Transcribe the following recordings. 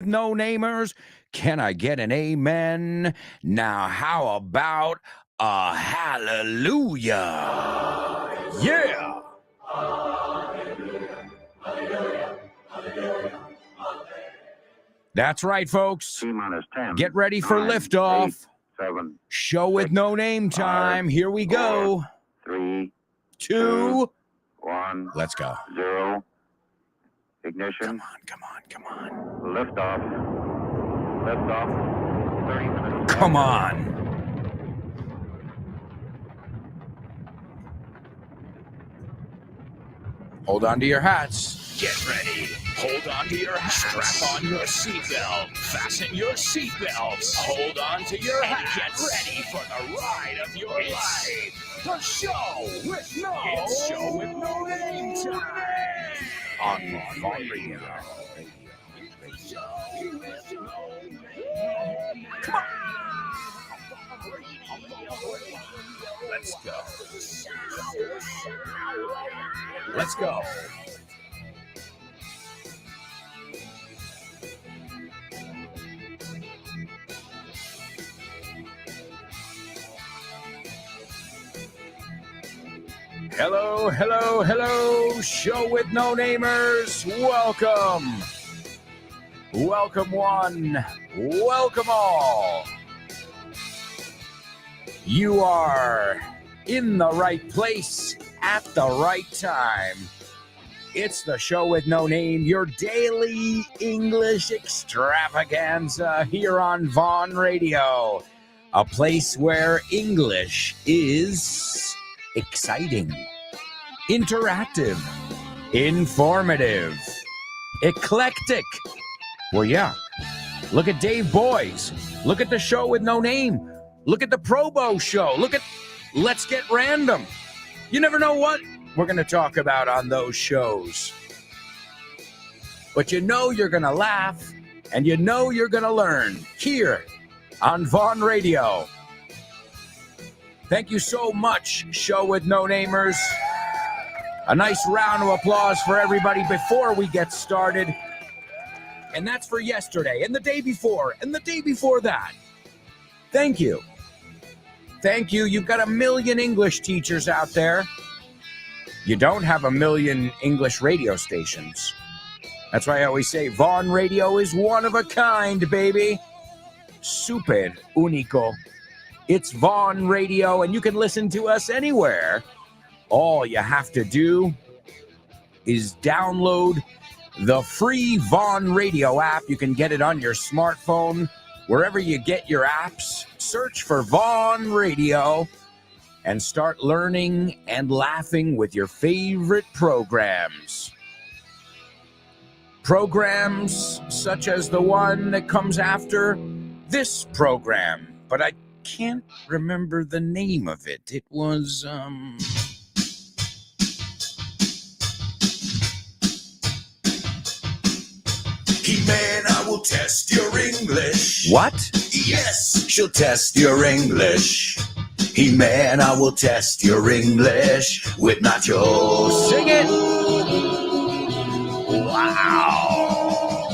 No namers, can I get an amen? Now, how about a hallelujah? Yeah! That's right, folks. T-10, Get ready for 9, liftoff. 8, 7, Show with 6, no name 5, time. Here we go. 3, 2, 1. let's go. 0. Ignition. Come on. Liftoff. Liftoff. 30 minutes. Come on. Hold on to your hats. Get ready. Hold on to your hats. Strap on your seatbelt. Fasten your seatbelts. Hold on to your hats. Get ready for the ride of your life. The show with no name time. On Vaughn Radio. Come on. Let's go. Let's go. Hello. Show with no namers. Welcome. Welcome one. Welcome all. You are in the right place at the right time. It's the show with no name, your daily English extravaganza here on Vaughn Radio, a place where English is exciting, interactive, informative, eclectic. Well, yeah. Look at Dave Boys. Look at the show with no name. Look at the Probo show. Look at Let's Get Random. You never know what we're going to talk about on those shows. But you know you're going to laugh, and you know you're going to learn here on Vaughn Radio. Thank you so much, show with no namers. A nice round of applause for everybody before we get started. And that's for yesterday, and the day before, and the day before that. Thank you. Thank you. You've got a million English teachers out there. You don't have a million English radio stations. That's why I always say Vaughn Radio is one of a kind, baby. Super único. It's Vaughn Radio, and you can listen to us anywhere. All you have to do is download the free Vaughn Radio app. You can get it on your smartphone. Wherever you get your apps, search for Vaughn Radio and start learning and laughing with your favorite programs. Programs such as the one that comes after this program, but I can't remember the name of it. It was, He-Man, I will test your English. What? Yes, she'll test your English. He-Man, I will test your English with nachos. Sing it! Wow.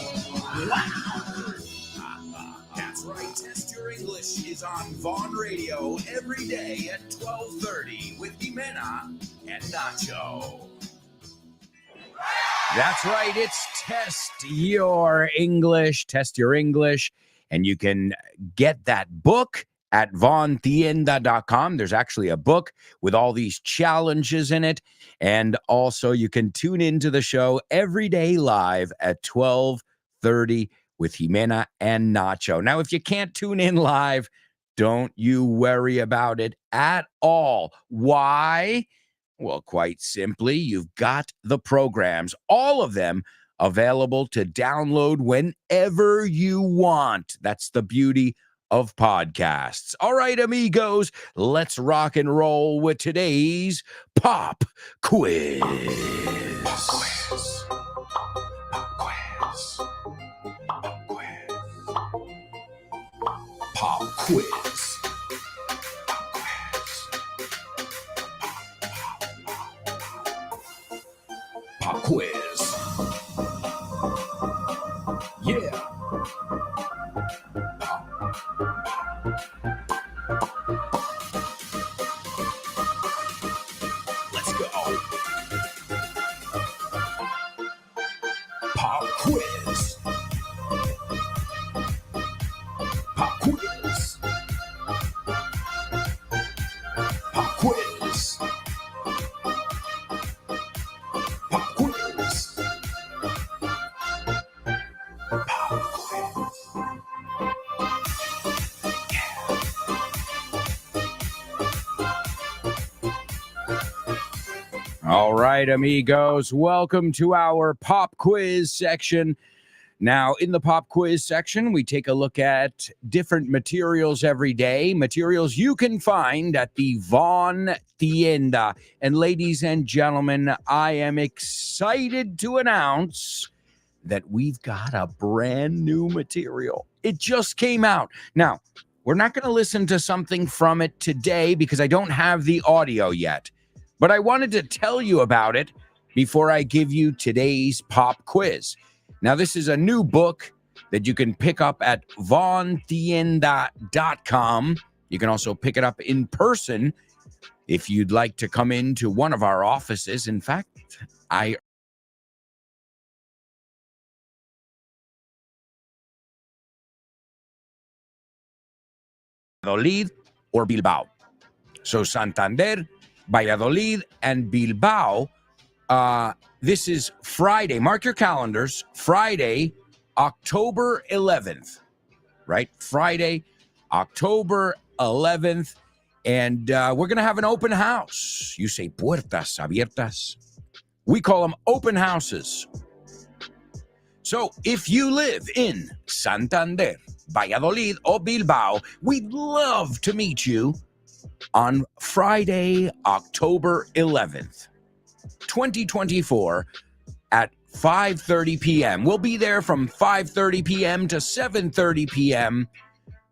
That's right, Test Your English is on Vaughn Radio every day at 12:30 with Jimena and Nacho. That's right. It's Test Your English. Test Your English. And you can get that book at vaughntienda.com. There's actually a book with all these challenges in it. And also you can tune into the show every day live at 12:30 with Jimena and Nacho. Now, if you can't tune in live, don't you worry about it at all. Why? Well, quite simply, you've got the programs, all of them available to download whenever you want. That's the beauty of podcasts. All right, amigos, let's rock and roll with today's Pop Quiz. Pop quiz. Pop quiz. Pop quiz. Pop quiz. Pop quiz. Yeah. Let's go. Pop quiz. Pop quiz. Pop quiz. Pop quiz. Pop quiz. All right, amigos, welcome to our pop quiz section. Now, in the pop quiz section, we take a look at different materials every day, materials you can find at the Von Tienda. And ladies and gentlemen, I am excited to announce that we've got a brand new material. It just came out. Now, we're not going to listen to something from it today because I don't have the audio yet. But I wanted to tell you about it before I give you today's pop quiz. Now, this is a new book that you can pick up at vontienda.com. You can also pick it up in person if you'd like to come into one of our offices. In fact, I Valladolid or Bilbao. So Santander, Valladolid, and Bilbao. This is Friday. Mark your calendars. Friday, October 11th. Right? Friday, October 11th. And we're going to have an open house. You say puertas abiertas. We call them open houses. So if you live in Santander, Valladolid, or Bilbao, we'd love to meet you on Friday, October 11th, 2024 at 5:30 p.m. We'll be there from 5:30 p.m. to 7:30 p.m.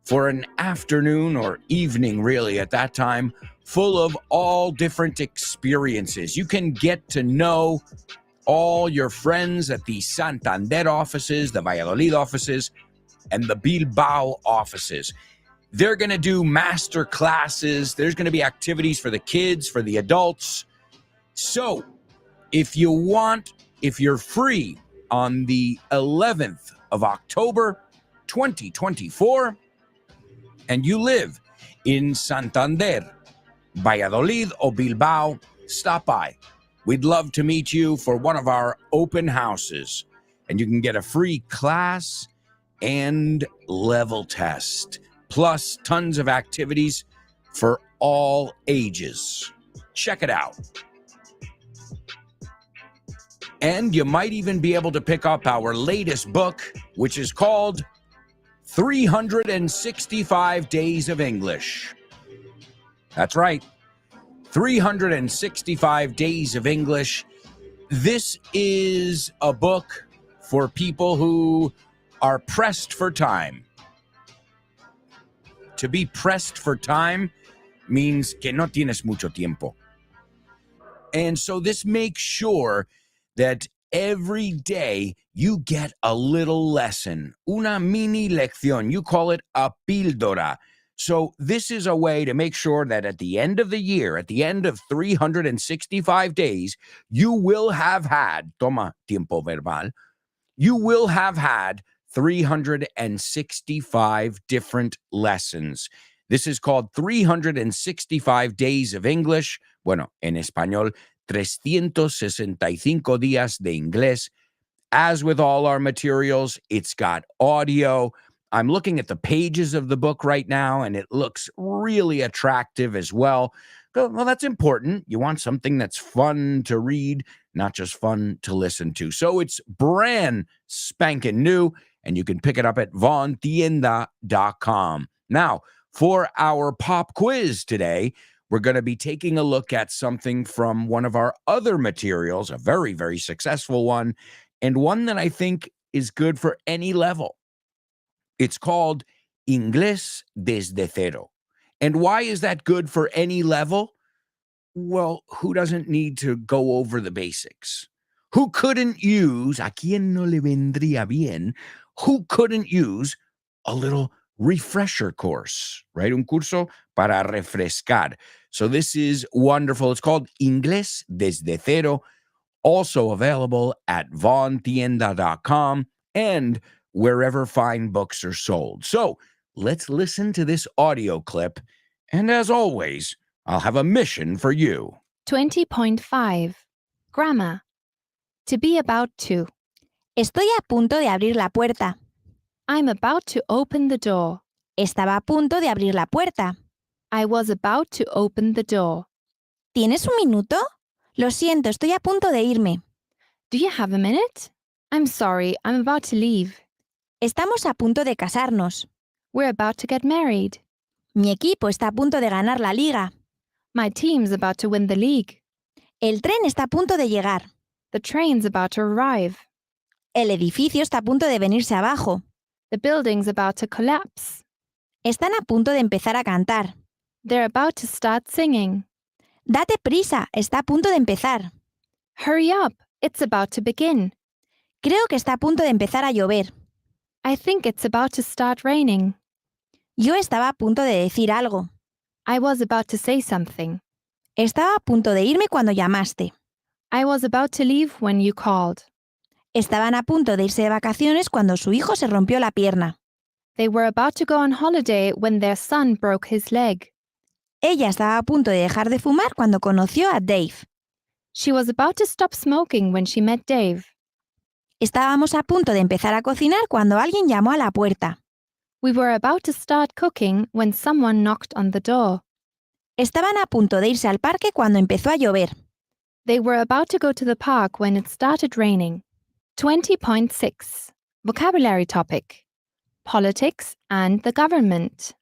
for an afternoon or evening, really, at that time, full of all different experiences. You can get to know all your friends at the Santander offices, the Valladolid offices, and the Bilbao offices. They're going to do master classes. There's going to be activities for the kids, for the adults. So if you're free on the 11th of October, 2024, and you live in Santander, Valladolid, or Bilbao, stop by. We'd love to meet you for one of our open houses. And you can get a free class and level test, plus tons of activities for all ages. Check it out. And you might even be able to pick up our latest book, which is called 365 Days of English. That's right, 365 Days of English. This is a book for people who are pressed for time. To be pressed for time means que no tienes mucho tiempo. And so this makes sure that every day you get a little lesson, una mini lección. You call it a píldora. So this is a way to make sure that at the end of the year, at the end of 365 days, you will have had, toma tiempo verbal, you will have had 365 different lessons. This is called 365 Days of English. Bueno, en español, 365 días de inglés. As with all our materials, it's got audio. I'm looking at the pages of the book right now, and it looks really attractive as well. Well, that's important. You want something that's fun to read, not just fun to listen to. So it's brand spanking new, and you can pick it up at vontienda.com. Now, for our pop quiz today, we're going to be taking a look at something from one of our other materials, a very, very successful one, and one that I think is good for any level. It's called Inglés desde cero. And why is that good for any level? Well, who doesn't need to go over the basics? Who couldn't use, a quien no le vendría bien, who couldn't use a little refresher course, right? Un curso para refrescar. So this is wonderful. It's called Inglés Desde Cero, also available at vaughntienda.com and wherever fine books are sold. So let's listen to this audio clip. And as always, I'll have a mission for you. 20.5 Grammar. To be about to. Estoy a punto de abrir la puerta. I'm about to open the door. Estaba a punto de abrir la puerta. I was about to open the door. ¿Tienes un minuto? Lo siento, estoy a punto de irme. Do you have a minute? I'm sorry, I'm about to leave. Estamos a punto de casarnos. We're about to get married. Mi equipo está a punto de ganar la liga. My team's about to win the league. El tren está a punto de llegar. The train's about to arrive. El edificio está a punto de venirse abajo. The building's about to collapse. Están a punto de empezar a cantar. They're about to start singing. Date prisa, está a punto de empezar. Hurry up, it's about to begin. Creo que está a punto de empezar a llover. I think it's about to start raining. Yo estaba a punto de decir algo. I was about to say something. Estaba a punto de irme cuando llamaste. I was about to leave when you called. Estaban a punto de irse de vacaciones cuando su hijo se rompió la pierna. They were about to go on holiday when their son broke his leg. Ella estaba a punto de dejar de fumar cuando conoció a Dave. She was about to stop smoking when she met Dave. Estábamos a punto de empezar a cocinar cuando alguien llamó a la puerta. We were about to start cooking when someone knocked on the door. Estaban a punto de irse al parque cuando empezó a llover. They were about to go to the park when it started raining. 20.6 Vocabulary topic. Politics and the government.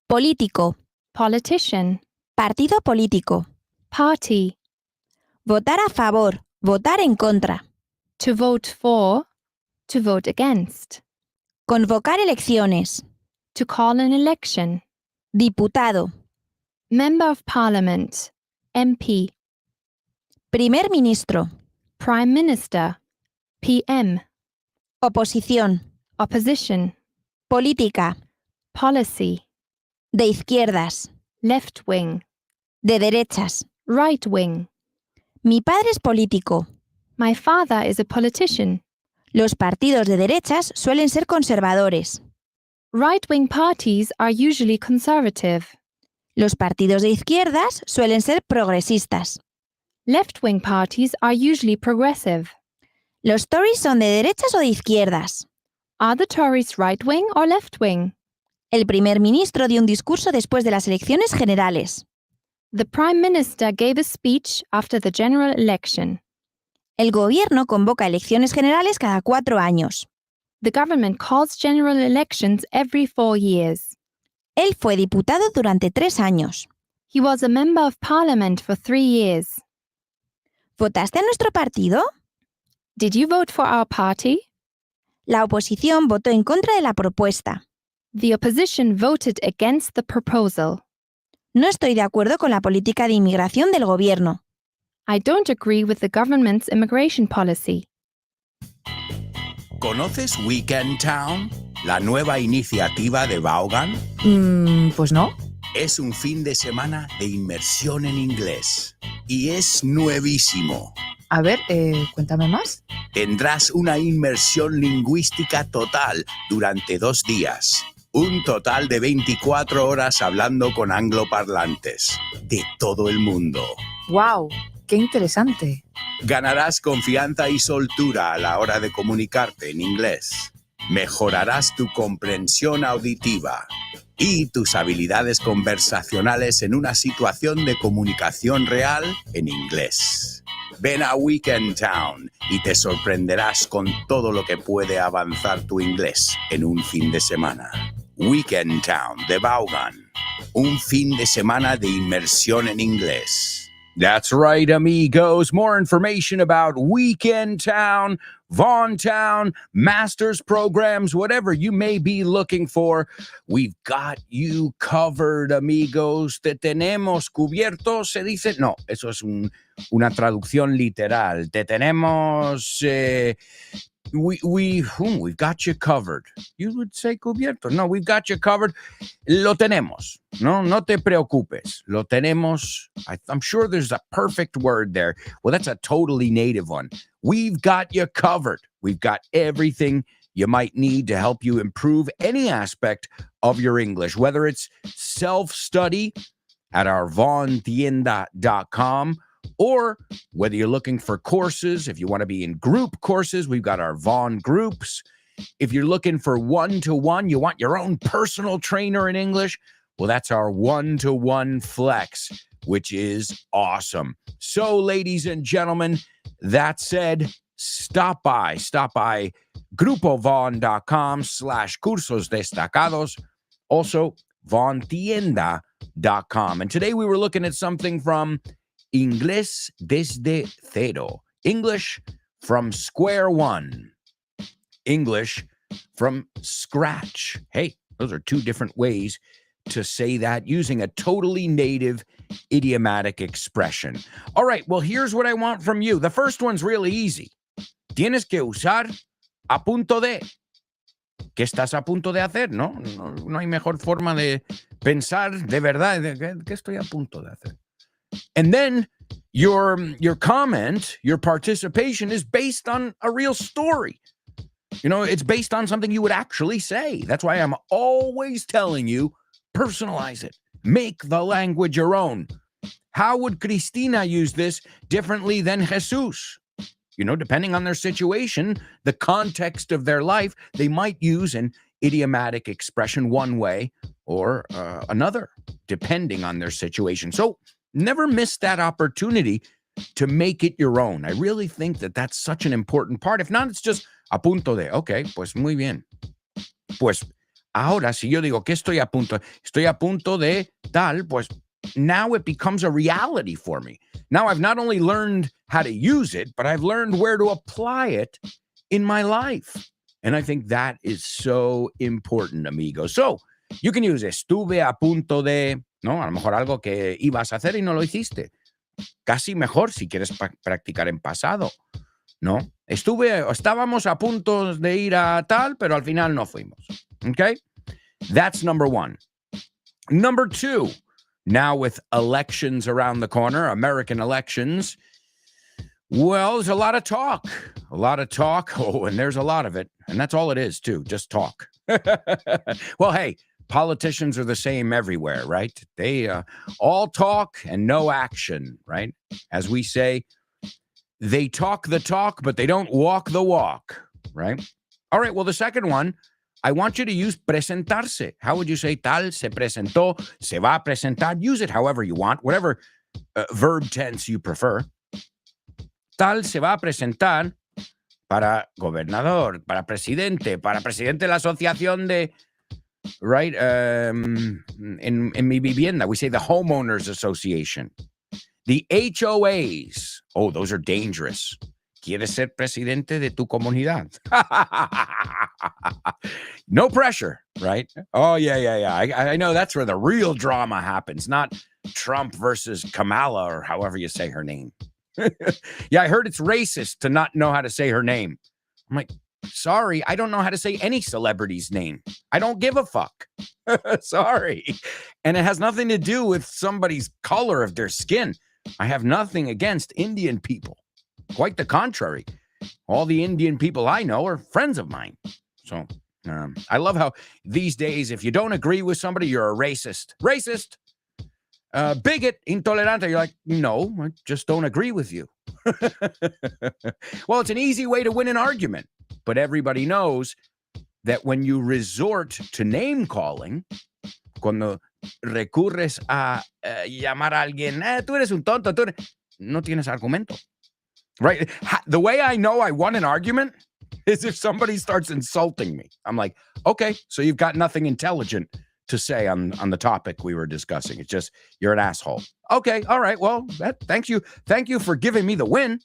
Político. Politician. Partido político. Party. Votar a favor. Votar en contra. To vote for. To vote against. Convocar elecciones. To call an election. Diputado. Member of Parliament. MP. Primer ministro. Prime Minister. PM. Oposición. Opposition. Política. Policy. De izquierdas. Left wing. De derechas. Right wing. Mi padre es político. My father is a politician. Los partidos de derechas suelen ser conservadores. Right-wing parties are usually conservative. Los partidos de izquierdas suelen ser progresistas. Left-wing parties are usually progressive. ¿Los Tories son de derechas o de izquierdas? Are the Tories right-wing or left-wing? El primer ministro dio un discurso después de las elecciones generales. The Prime Minister gave a speech after the general election. El gobierno convoca elecciones generales cada 4 años. The government calls general elections every 4 years. Él fue diputado durante 3 años. He was a member of parliament for 3 years. ¿Votaste a nuestro partido? Did you vote for our party? La oposición votó en contra de la propuesta. The opposition voted against the proposal. No estoy de acuerdo con la política de inmigración del gobierno. I don't agree with the government's immigration policy. ¿Conoces Weekend Town? La nueva iniciativa de Vaughan. Pues no. Es un fin de semana de inmersión en inglés. Y es nuevísimo. A ver, cuéntame más. Tendrás una inmersión lingüística total durante 2 días. Un total de 24 horas hablando con angloparlantes de todo el mundo. ¡Wow! ¡Qué interesante! Ganarás confianza y soltura a la hora de comunicarte en inglés. Mejorarás tu comprensión auditiva y tus habilidades conversacionales en una situación de comunicación real en inglés. Ven a Weekend Town y te sorprenderás con todo lo que puede avanzar tu inglés en un fin de semana. Weekend Town de Vaughan. Un fin de semana de inmersión en inglés. That's right, amigos. More information about Weekend Town, Vaughan Town, master's programs, whatever you may be looking for, we've got you covered, amigos. Te tenemos cubierto, se dice. No, eso es una traducción literal. Te tenemos we've got you covered. You would say cubierto. No, we've got you covered. Lo tenemos. No te preocupes. Lo tenemos. I'm sure there's a perfect word there. Well, that's a totally native one. We've got you covered. We've got everything you might need to help you improve any aspect of your English, whether it's self-study at our vontienda.com, or whether you're looking for courses. If you want to be in group courses, we've got our Von groups. If you're looking for one-to-one, you want your own personal trainer in English, well, that's our one-to-one flex, which is awesome. So, ladies and gentlemen, that said, stop by grupovon.com/cursos destacados, also vontienda.com. And today we were looking at something from Inglés desde cero, English from square one, English from scratch. Hey, those are two different ways to say that using a totally native idiomatic expression. All right, well, here's what I want from you. The first one's really easy. Tienes que usar a punto de. ¿Qué estás a punto de hacer? No hay mejor forma de pensar de verdad. ¿Qué estoy a punto de hacer? And then your comment, your participation is based on a real story. You know, it's based on something you would actually say. That's why I'm always telling you, personalize it. Make the language your own. How would Cristina use this differently than Jesus? You know, depending on their situation, the context of their life, they might use an idiomatic expression one way or another, depending on their situation. So never miss that opportunity to make it your own. I really think that that's such an important part. If not, it's just a punto de. Okay, pues muy bien. Pues ahora, si yo digo que estoy a punto de tal, pues now it becomes a reality for me. Now I've not only learned how to use it, but I've learned where to apply it in my life. And I think that is so important, amigo. So you can use estuve a punto de, ¿no? A lo mejor algo que ibas a hacer y no lo hiciste. Casi mejor si quieres practicar en pasado, ¿no? Estábamos a punto de ir a tal, pero al final no fuimos. Okay? That's number one. Number two, now with elections around the corner, American elections, well, there's a lot of talk. Oh, and there's a lot of it. And that's all it is, too, just talk. Well, hey, politicians are the same everywhere, right? They all talk and no action, right? As we say, they talk the talk, but they don't walk the walk, right? All right, well, the second one, I want you to use presentarse. How would you say tal se presentó, se va a presentar? Use it however you want, whatever verb tense you prefer. Tal se va a presentar para gobernador, para presidente de la asociación de, right? En mi vivienda, we say the homeowners association. The HOAs, oh, those are dangerous. ¿Quieres ser presidente de tu comunidad? No pressure, right? Oh, yeah. I know that's where the real drama happens, not Trump versus Kamala or however you say her name. Yeah, I heard it's racist to not know how to say her name. I'm like, sorry, I don't know how to say any celebrity's name. I don't give a fuck. Sorry. And it has nothing to do with somebody's color of their skin. I have nothing against Indian people. Quite the contrary. All the Indian people I know are friends of mine. So I love how these days, if you don't agree with somebody, you're a racist. Racist. Bigot, intolerante. You're like, no, I just don't agree with you. Well, it's an easy way to win an argument. But everybody knows that when you resort to name calling, cuando recurres a llamar a alguien, tú eres un tonto, no tienes argumento. Right? The way I know I won an argument is if somebody starts insulting me. I'm like, okay, so you've got nothing intelligent to say on the topic we were discussing. It's just, you're an asshole. Okay, all right, well, thank you for giving me the win.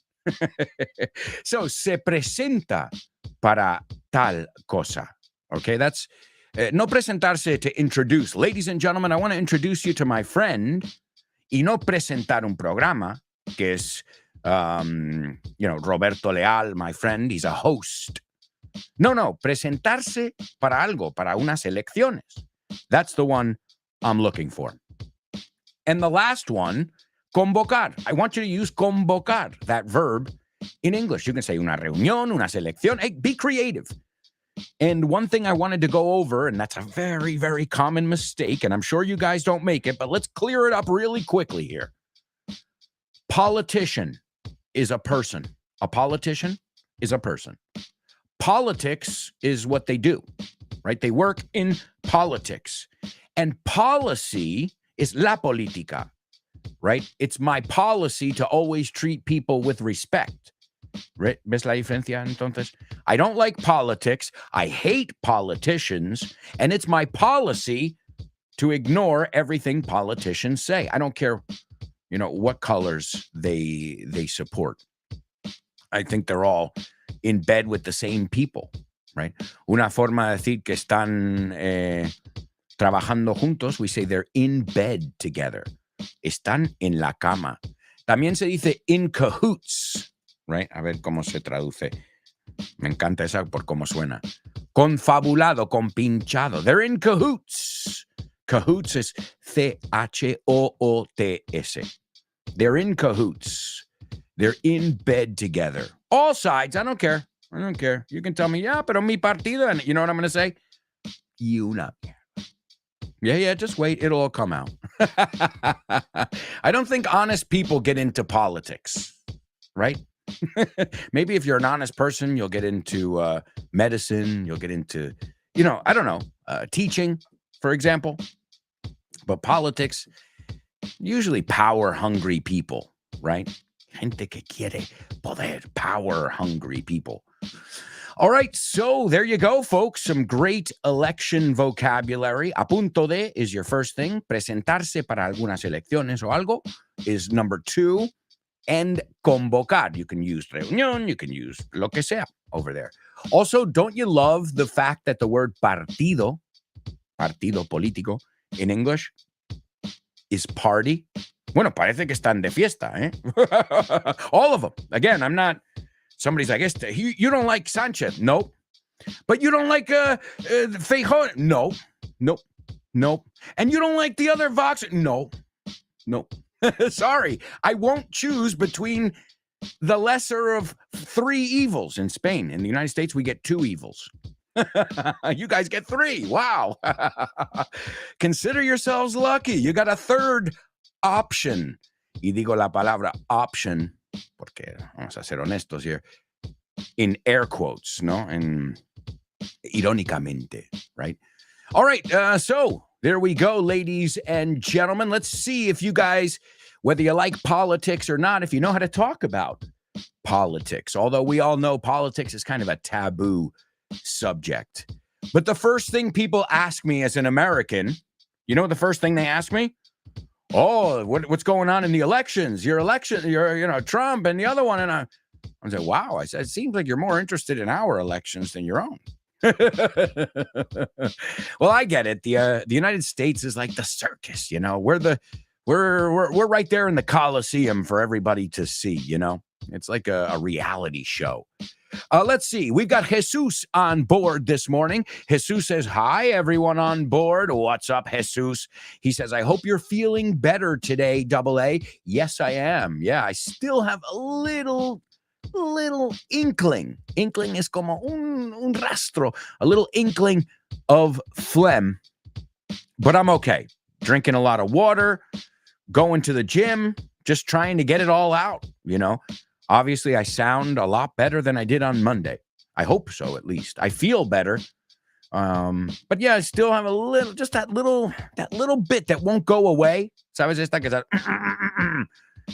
So, se presenta para tal cosa. Okay, that's no presentarse, to introduce. Ladies and gentlemen, I want to introduce you to my friend, y no presentar un programa, que es, Roberto Leal, my friend. He's a host No, presentarse para algo, para unas elecciones. That's the one I'm looking for. And the last one, convocar. I want you to use convocar, that verb, in English. You can say una reunión, una selección. Hey, be creative. And one thing I wanted to go over, and that's a very, very common mistake, and I'm sure you guys don't make it, but let's clear it up really quickly here. Politician is a person. A politician is a person. Politics is what they do, right? They work in politics. And policy is la política, right? It's my policy to always treat people with respect. Right? ¿Ves la diferencia entonces? I don't like politics. I hate politicians. And it's my policy to ignore everything politicians say. I don't care, what colors they support. I think they're all in bed with the same people, right? Una forma de decir que están trabajando juntos, we say they're in bed together. Están en la cama. También se dice in cahoots. Right? A ver cómo se traduce. Me encanta esa por cómo suena. Confabulado, compinchado. They're in cahoots. Cahoots is C-H-O-O-T-S. They're in cahoots. They're in bed together. All sides. I don't care. You can tell me, yeah, pero mi partido. And you know what I'm going to say? You not. Yeah, just wait. It'll all come out. I don't think honest people get into politics, right? Maybe if you're an honest person, you'll get into medicine, you'll get into, I don't know, teaching, for example. But politics, usually power-hungry people, right? Gente que quiere poder, power-hungry people. All right, so there you go, folks. Some great election vocabulary. A punto de is your first thing. Presentarse para algunas elecciones o algo is number 2. And convocar. You can use reunión, you can use lo que sea over there. Also, don't you love the fact that the word partido político in English is party? Bueno, parece que están de fiesta, eh? All of them. Again, I'm not, somebody's like, you don't like Sanchez? Nope. But you don't like Feijóo? No. And you don't like the other Vox? No. Sorry, I won't choose between the lesser of 3 evils in Spain. In the United States, we get 2 evils. You guys get 3. Wow. Consider yourselves lucky. You got a third option. Y digo la palabra option, porque vamos a ser honestos here, in air quotes, no? En irónicamente, right? All right, so there we go, ladies and gentlemen. Let's see if you guys, whether you like politics or not, if you know how to talk about politics. Although we all know politics is kind of a taboo subject. But the first thing people ask me as an American, the first thing they ask me? Oh, what's going on in the elections? Your election, Trump and the other one. And I was like, wow, I said, it seems like you're more interested in our elections than your own. Well, I get it. The United States is like the circus, we're right there in the Coliseum for everybody to see, It's like a reality show. Let's see. We've got Jesus on board this morning. Jesus says, hi, everyone on board. What's up, Jesus? He says, I hope you're feeling better today, AA. Yes, I am. Yeah, I still have a little inkling. Inkling is como un rastro, a little inkling of phlegm. But I'm okay. Drinking a lot of water, going to the gym, just trying to get it all out, Obviously, I sound a lot better than I did on Monday. I hope so, at least. I feel better. But yeah, I still have that little bit that won't go away. ¿Sabes esta que está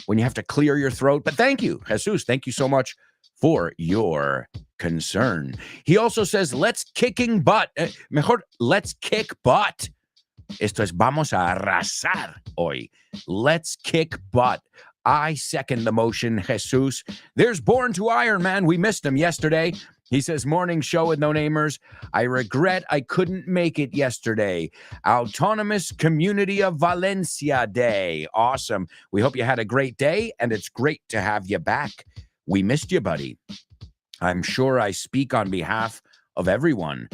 when you have to clear your throat? But thank you, Jesus. Thank you so much for your concern. He also says, let's kicking butt. Mejor, let's kick butt. Esto es, vamos a arrasar hoy. Let's kick butt. I second the motion, Jesus. There's Born to Iron Man. We missed him yesterday. He says, morning show with no namers. I regret I couldn't make it yesterday. Autonomous Community of Valencia Day. Awesome. We hope you had a great day, and it's great to have you back. We missed you, buddy. I'm sure I speak on behalf of everyone.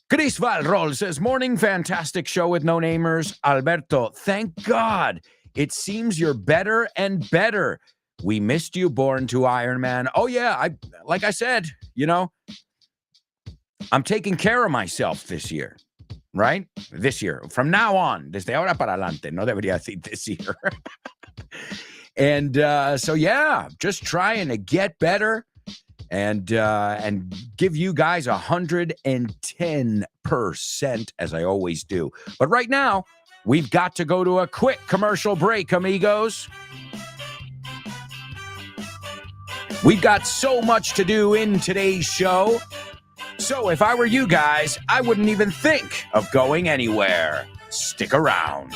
Chris Valrol says, morning, fantastic show with no namers. Alberto, thank God. It seems you're better and better. We missed you, Born to Iron Man. Oh, yeah, like I said, I'm taking care of myself this year, right? This year. From now on, desde ahora para adelante. No debería decir this year. And so, yeah, just trying to get better and give you guys 110%, as I always do. But right now, we've got to go to a quick commercial break, amigos. We've got so much to do in today's show. So if I were you guys, I wouldn't even think of going anywhere. Stick around.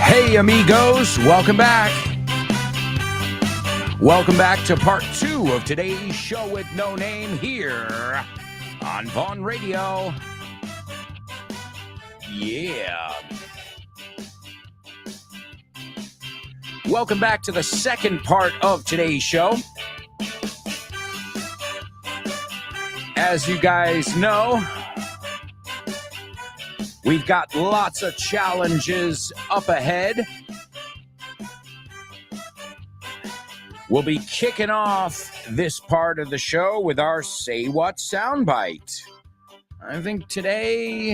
Hey, amigos, welcome back. Welcome back to part 2 of today's show with no name here on Vaughn Radio. Yeah. Welcome back to the second part of today's show. As you guys know, we've got lots of challenges up ahead. We'll be kicking off this part of the show with our Say What soundbite. I think today,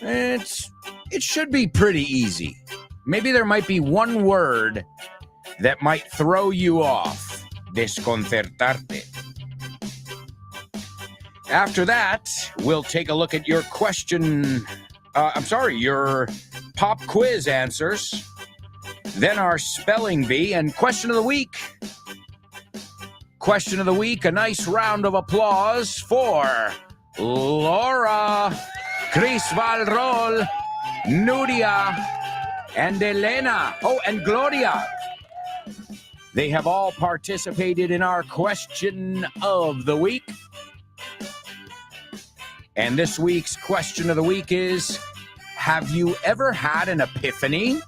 it should be pretty easy. Maybe there might be one word that might throw you off. Desconcertarte. After that, we'll take a look at your your pop quiz answers. Then our spelling bee and question of the week. Question of the week, a nice round of applause for Laura, Chris Valrol, Nuria, and Elena. Oh, and Gloria. They have all participated in our question of the week. And this week's question of the week is, have you ever had an epiphany?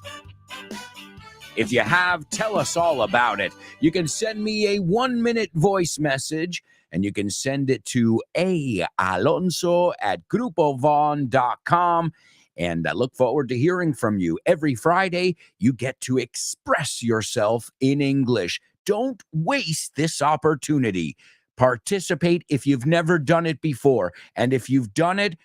If you have, tell us all about it. You can send me a 1-minute voice message, and you can send it to alonso@grupovon.com. And I look forward to hearing from you. Every Friday, you get to express yourself in English. Don't waste this opportunity. Participate if you've never done it before. And if you've done it,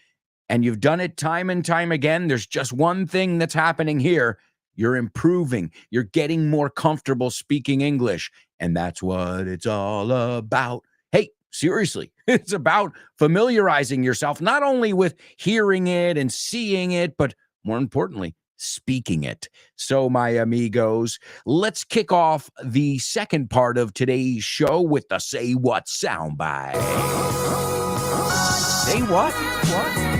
and you've done it time and time again, there's just one thing that's happening here. You're improving. You're getting more comfortable speaking English. And that's what it's all about. Hey, seriously, it's about familiarizing yourself not only with hearing it and seeing it, but more importantly, speaking it. So, my amigos, let's kick off the second part of today's show with the Say What soundbite. Say what? What?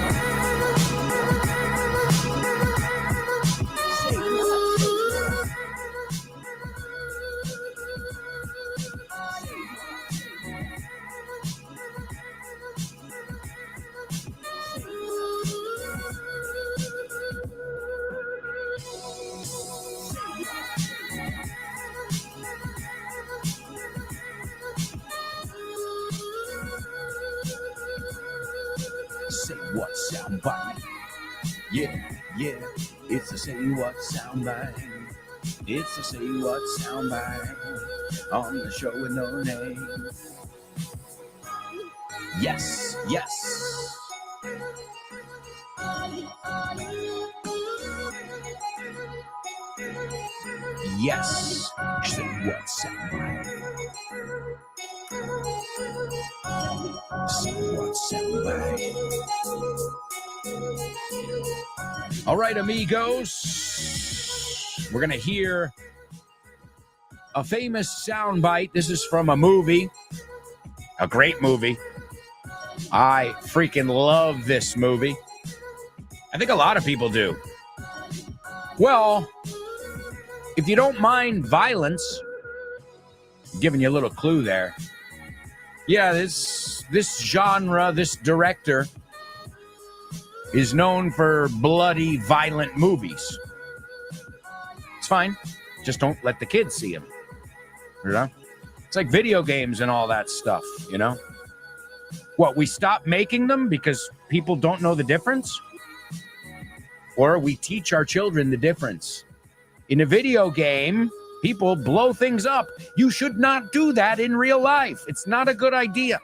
Say what soundbite? Yeah, it's the Say What soundbite. It's the Say What soundbite on the show with no name. Yes. Yes, Say What soundbite. Say What soundbite. All right, amigos, we're going to hear a famous soundbite. This is from a movie, a great movie. I freaking love this movie. I think a lot of people do. Well, if you don't mind violence, I'm giving you a little clue there. Yeah, this genre, this director is known for bloody, violent movies. It's fine. Just don't let the kids see them. You know? It's like video games and all that stuff, you know? What, we stop making them because people don't know the difference? Or we teach our children the difference. In a video game, people blow things up. You should not do that in real life. It's not a good idea.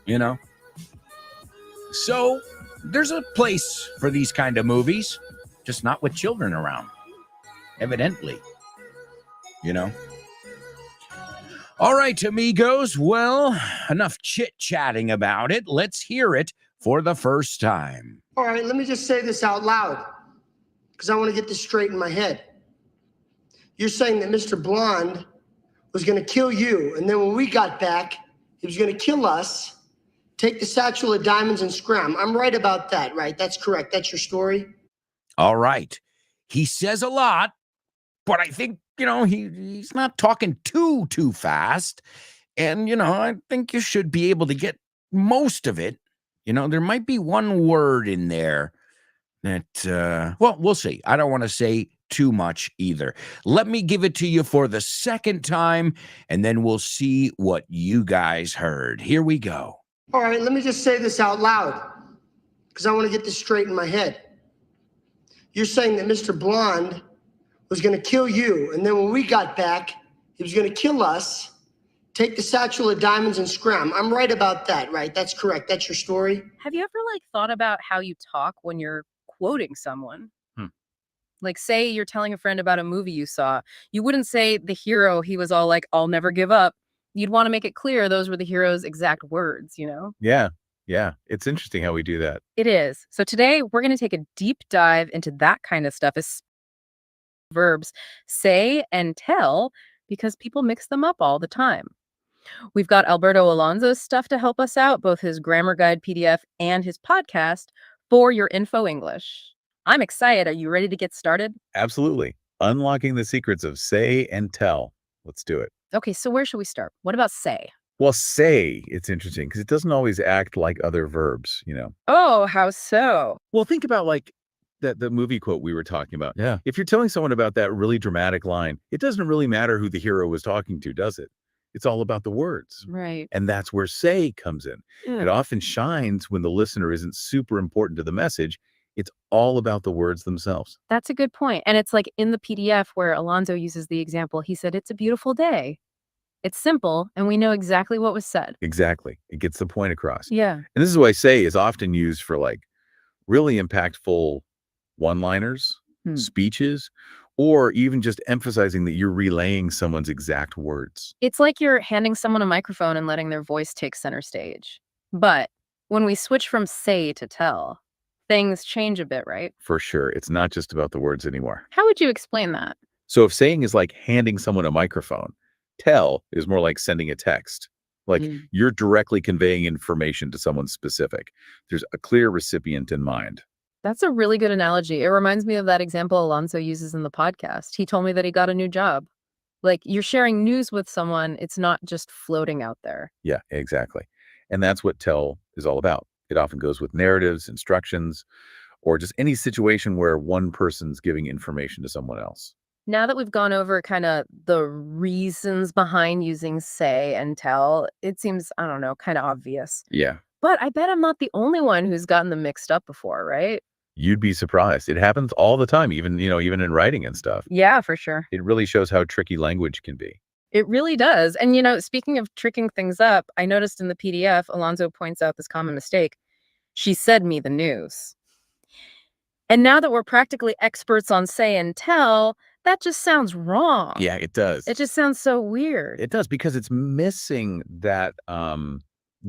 You know? So, there's a place for these kind of movies, just not with children around. Evidently. You know? All right, amigos. Well, enough chit-chatting about it. Let's hear it for the first time. All right, let me just say this out loud, because I want to get this straight in my head. You're saying that Mr. Blonde was going to kill you, and then when we got back, he was going to kill us, take the satchel of diamonds and scram. I'm right about that, right? That's correct. That's your story? All right. He says a lot, but I think, you know, he's not talking too fast. And, you know, I think you should be able to get most of it. You know, there might be one word in there that, well, we'll see. I don't want to say too much either. Let me give it to you for the second time, and then we'll see what you guys heard. Here we go. All right, let me just say this out loud, because I want to get this straight in my head. You're saying that Mr. Blonde was going to kill you, and then when we got back, he was going to kill us, take the satchel of diamonds and scram. I'm right about that, right? That's correct. That's your story? Have you ever thought about how you talk when you're quoting someone? Like, say you're telling a friend about a movie you saw. You wouldn't say the hero, he was all like, I'll never give up. You'd want to make it clear those were the hero's exact words, you know? Yeah. It's interesting how we do that. It is. So today we're going to take a deep dive into that kind of stuff, as verbs say and tell, because people mix them up all the time. We've got Alberto Alonso's stuff to help us out, both his grammar guide PDF and his podcast for your info English. I'm excited. Are you ready to get started? Absolutely. Unlocking the secrets of say and tell. Let's do it. Okay, so where should we start? What about say? Well, say, it's interesting because it doesn't always act like other verbs, you know? Oh, how so? Well, think about like the movie quote we were talking about. Yeah. If you're telling someone about that really dramatic line, it doesn't really matter who the hero was talking to, does it? It's all about the words. Right. And that's where say comes in. It often shines when the listener isn't super important to the message. It's all about the words themselves. That's a good point. And it's like in the PDF where Alonso uses the example, he said, it's a beautiful day. It's simple, and we know exactly what was said. Exactly. It gets the point across. Yeah. And this is why say is often used for like really impactful one-liners, Hmm. speeches, or even just emphasizing that you're relaying someone's exact words. It's like you're handing someone a microphone and letting their voice take center stage. But when we switch from say to tell, things change a bit, right? For sure. It's not just about the words anymore. How would you explain that? So if saying is like handing someone a microphone, tell is more like sending a text. Like Mm. you're directly conveying information to someone specific. There's a clear recipient in mind. That's a really good analogy. It reminds me of that example Alonso uses in the podcast. He told me that he got a new job. Like, you're sharing news with someone, it's not just floating out there. Yeah, exactly. And that's what tell is all about. It often goes with narratives, instructions, or just any situation where one person's giving information to someone else. Now that we've gone over kind of the reasons behind using say and tell, it seems, I don't know, kind of obvious. Yeah. But I bet I'm not the only one who's gotten them mixed up before, right? You'd be surprised. It happens all the time, even in writing and stuff. Yeah, for sure. It really shows how tricky language can be. It really does. And, speaking of tricking things up, I noticed in the PDF, Alonso points out this common mistake. She said me the news. And now that we're practically experts on say and tell, that just sounds wrong. Yeah, it does. It just sounds so weird. It does because it's missing that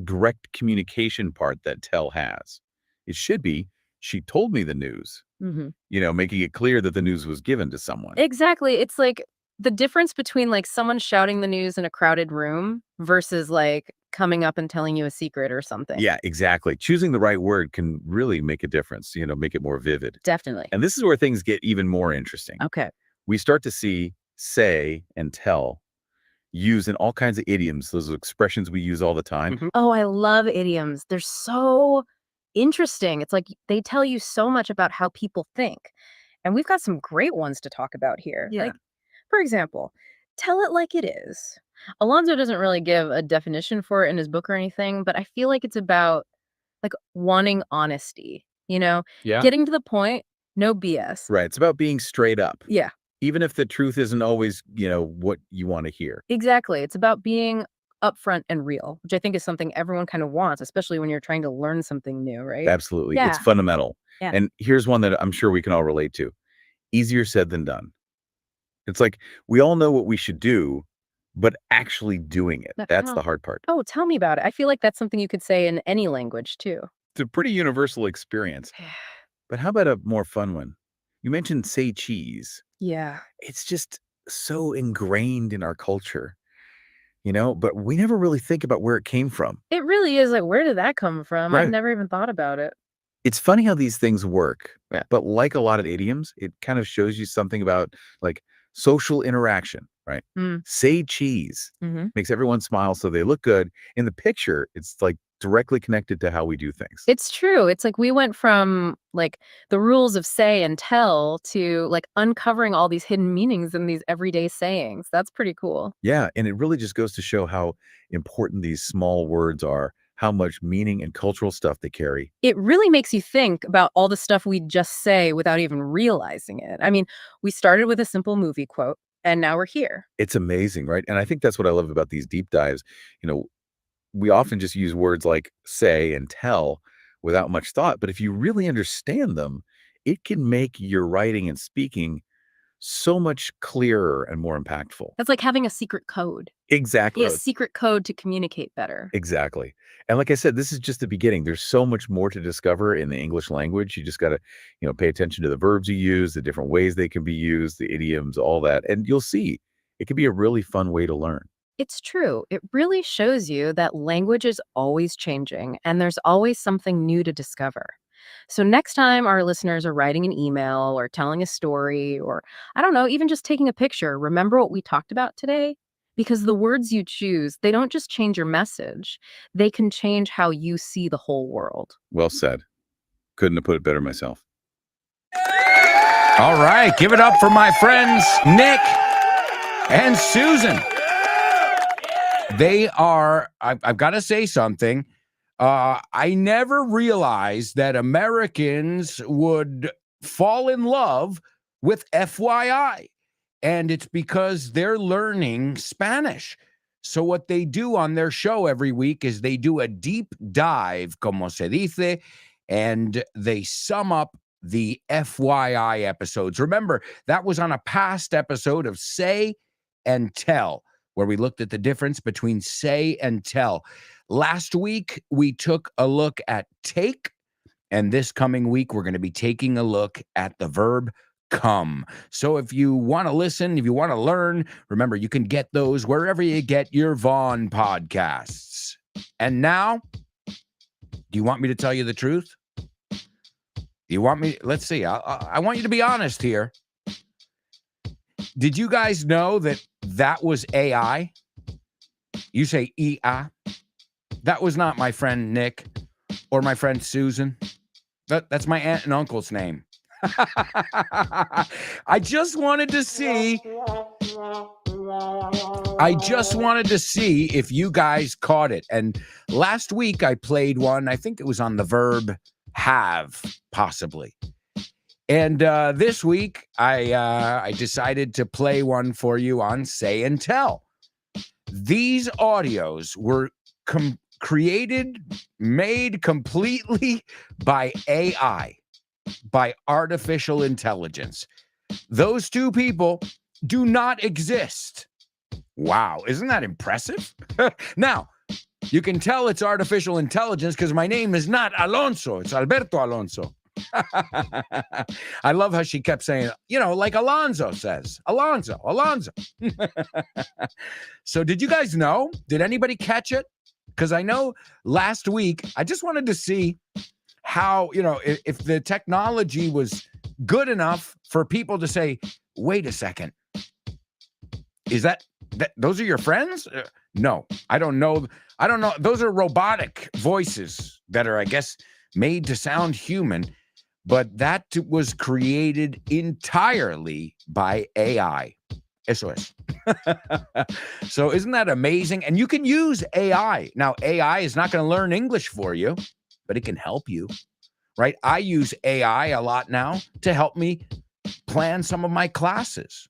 direct communication part that tell has. It should be, she told me the news, making it clear that the news was given to someone. Exactly. It's like the difference between like someone shouting the news in a crowded room versus like coming up and telling you a secret or something. Yeah, exactly. Choosing the right word can really make a difference, make it more vivid. Definitely. And this is where things get even more interesting. Okay. We start to see say and tell used in all kinds of idioms, those expressions we use all the time. Oh, I love idioms. They're so interesting. It's like they tell you so much about how people think. And we've got some great ones to talk about here. Yeah. Like, for example, tell it like it is. Alonso doesn't really give a definition for it in his book or anything, but I feel like it's about like wanting honesty, Yeah. getting to the point, no BS. Right. It's about being straight up. Yeah, Even if the truth isn't always, what you want to hear. exactly. It's about being upfront and real, which I think is something everyone kind of wants, especially when you're trying to learn something new, right? Absolutely. Yeah. It's fundamental. Yeah. And here's one that I'm sure we can all relate to. Easier said than done. It's like we all know what we should do, but actually doing it, that's how- the hard part. Oh, tell me about it. I feel like that's something you could say in any language too. It's a pretty universal experience. But how about a more fun one? You mentioned say cheese. Yeah. It's just so ingrained in our culture, but we never really think about where it came from. It really is like, where did that come from? Right. I've never even thought about it. It's funny how these things work. Yeah. But like a lot of idioms, it kind of shows you something about like social interaction, right? Mm. Say cheese Mhm. makes everyone smile so they look good. In the picture, it's like directly connected to how we do things. It's true. It's like we went from like the rules of say and tell to like uncovering all these hidden meanings in these everyday sayings. That's pretty cool. Yeah. And it really just goes to show how important these small words are, how much meaning and cultural stuff they carry. It really makes you think about all the stuff we just say without even realizing it. I mean, we started with a simple movie quote and now we're here. It's amazing, right? And I think that's what I love about these deep dives. We often just use words like say and tell without much thought. But if you really understand them, it can make your writing and speaking so much clearer and more impactful. That's like having a secret code. Exactly. A secret code to communicate better. Exactly. And like I said, this is just the beginning. There's so much more to discover in the English language. You just got to, pay attention to the verbs you use, the different ways they can be used, the idioms, all that. And you'll see it can be a really fun way to learn. It's true. It really shows you that language is always changing and there's always something new to discover. So next time our listeners are writing an email or telling a story or, I don't know, even just taking a picture, remember what we talked about today? Because the words you choose, they don't just change your message. They can change how you see the whole world. Well said. Couldn't have put it better myself. All right, give it up for my friends Nick and Susan. They are, I've got to say something. I never realized that Americans would fall in love with FYI. And it's because they're learning Spanish. So what they do on their show every week is they do a deep dive, como se dice, and they sum up the FYI episodes. Remember, that was on a past episode of Say and Tell, where we looked at the difference between say and tell. Last week, we took a look at take, and this coming week, we're going to be taking a look at the verb come. So if you want to listen, if you want to learn, remember, you can get those wherever you get your Vaughn podcasts. And now, do you want me to tell you the truth? You want me? Let's see. I want you to be honest here. Did you guys know that was AI? You say EA. That was not my friend Nick or my friend Susan. That's my aunt and uncle's name. I just wanted to see if you guys caught it. And last week I played one. I think it was on the verb have, possibly. And this week I decided to play one for you on Say and Tell. These audios were made completely by AI, by artificial intelligence. Those two people do not exist. Wow, isn't that impressive? Now, you can tell it's artificial intelligence because my name is not Alonso, it's Alberto Alonso. I love how she kept saying, like Alonso says, Alonso. So did you guys know? Did anybody catch it? Because I know last week, I just wanted to see how, if the technology was good enough for people to say, wait a second, is that those are your friends? No, I don't know. Those are robotic voices that are, I guess, made to sound human, but that was created entirely by AI. Eso es. So isn't that amazing? And you can use AI. Now, AI is not going to learn English for you, but it can help you, right? I use AI a lot now to help me plan some of my classes.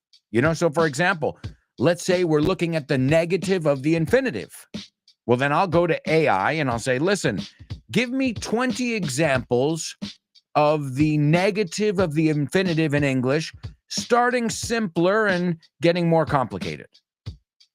So for example, let's say we're looking at the negative of the infinitive. Well, then I'll go to AI and I'll say, listen, give me 20 examples of the negative of the infinitive in English, starting simpler and getting more complicated.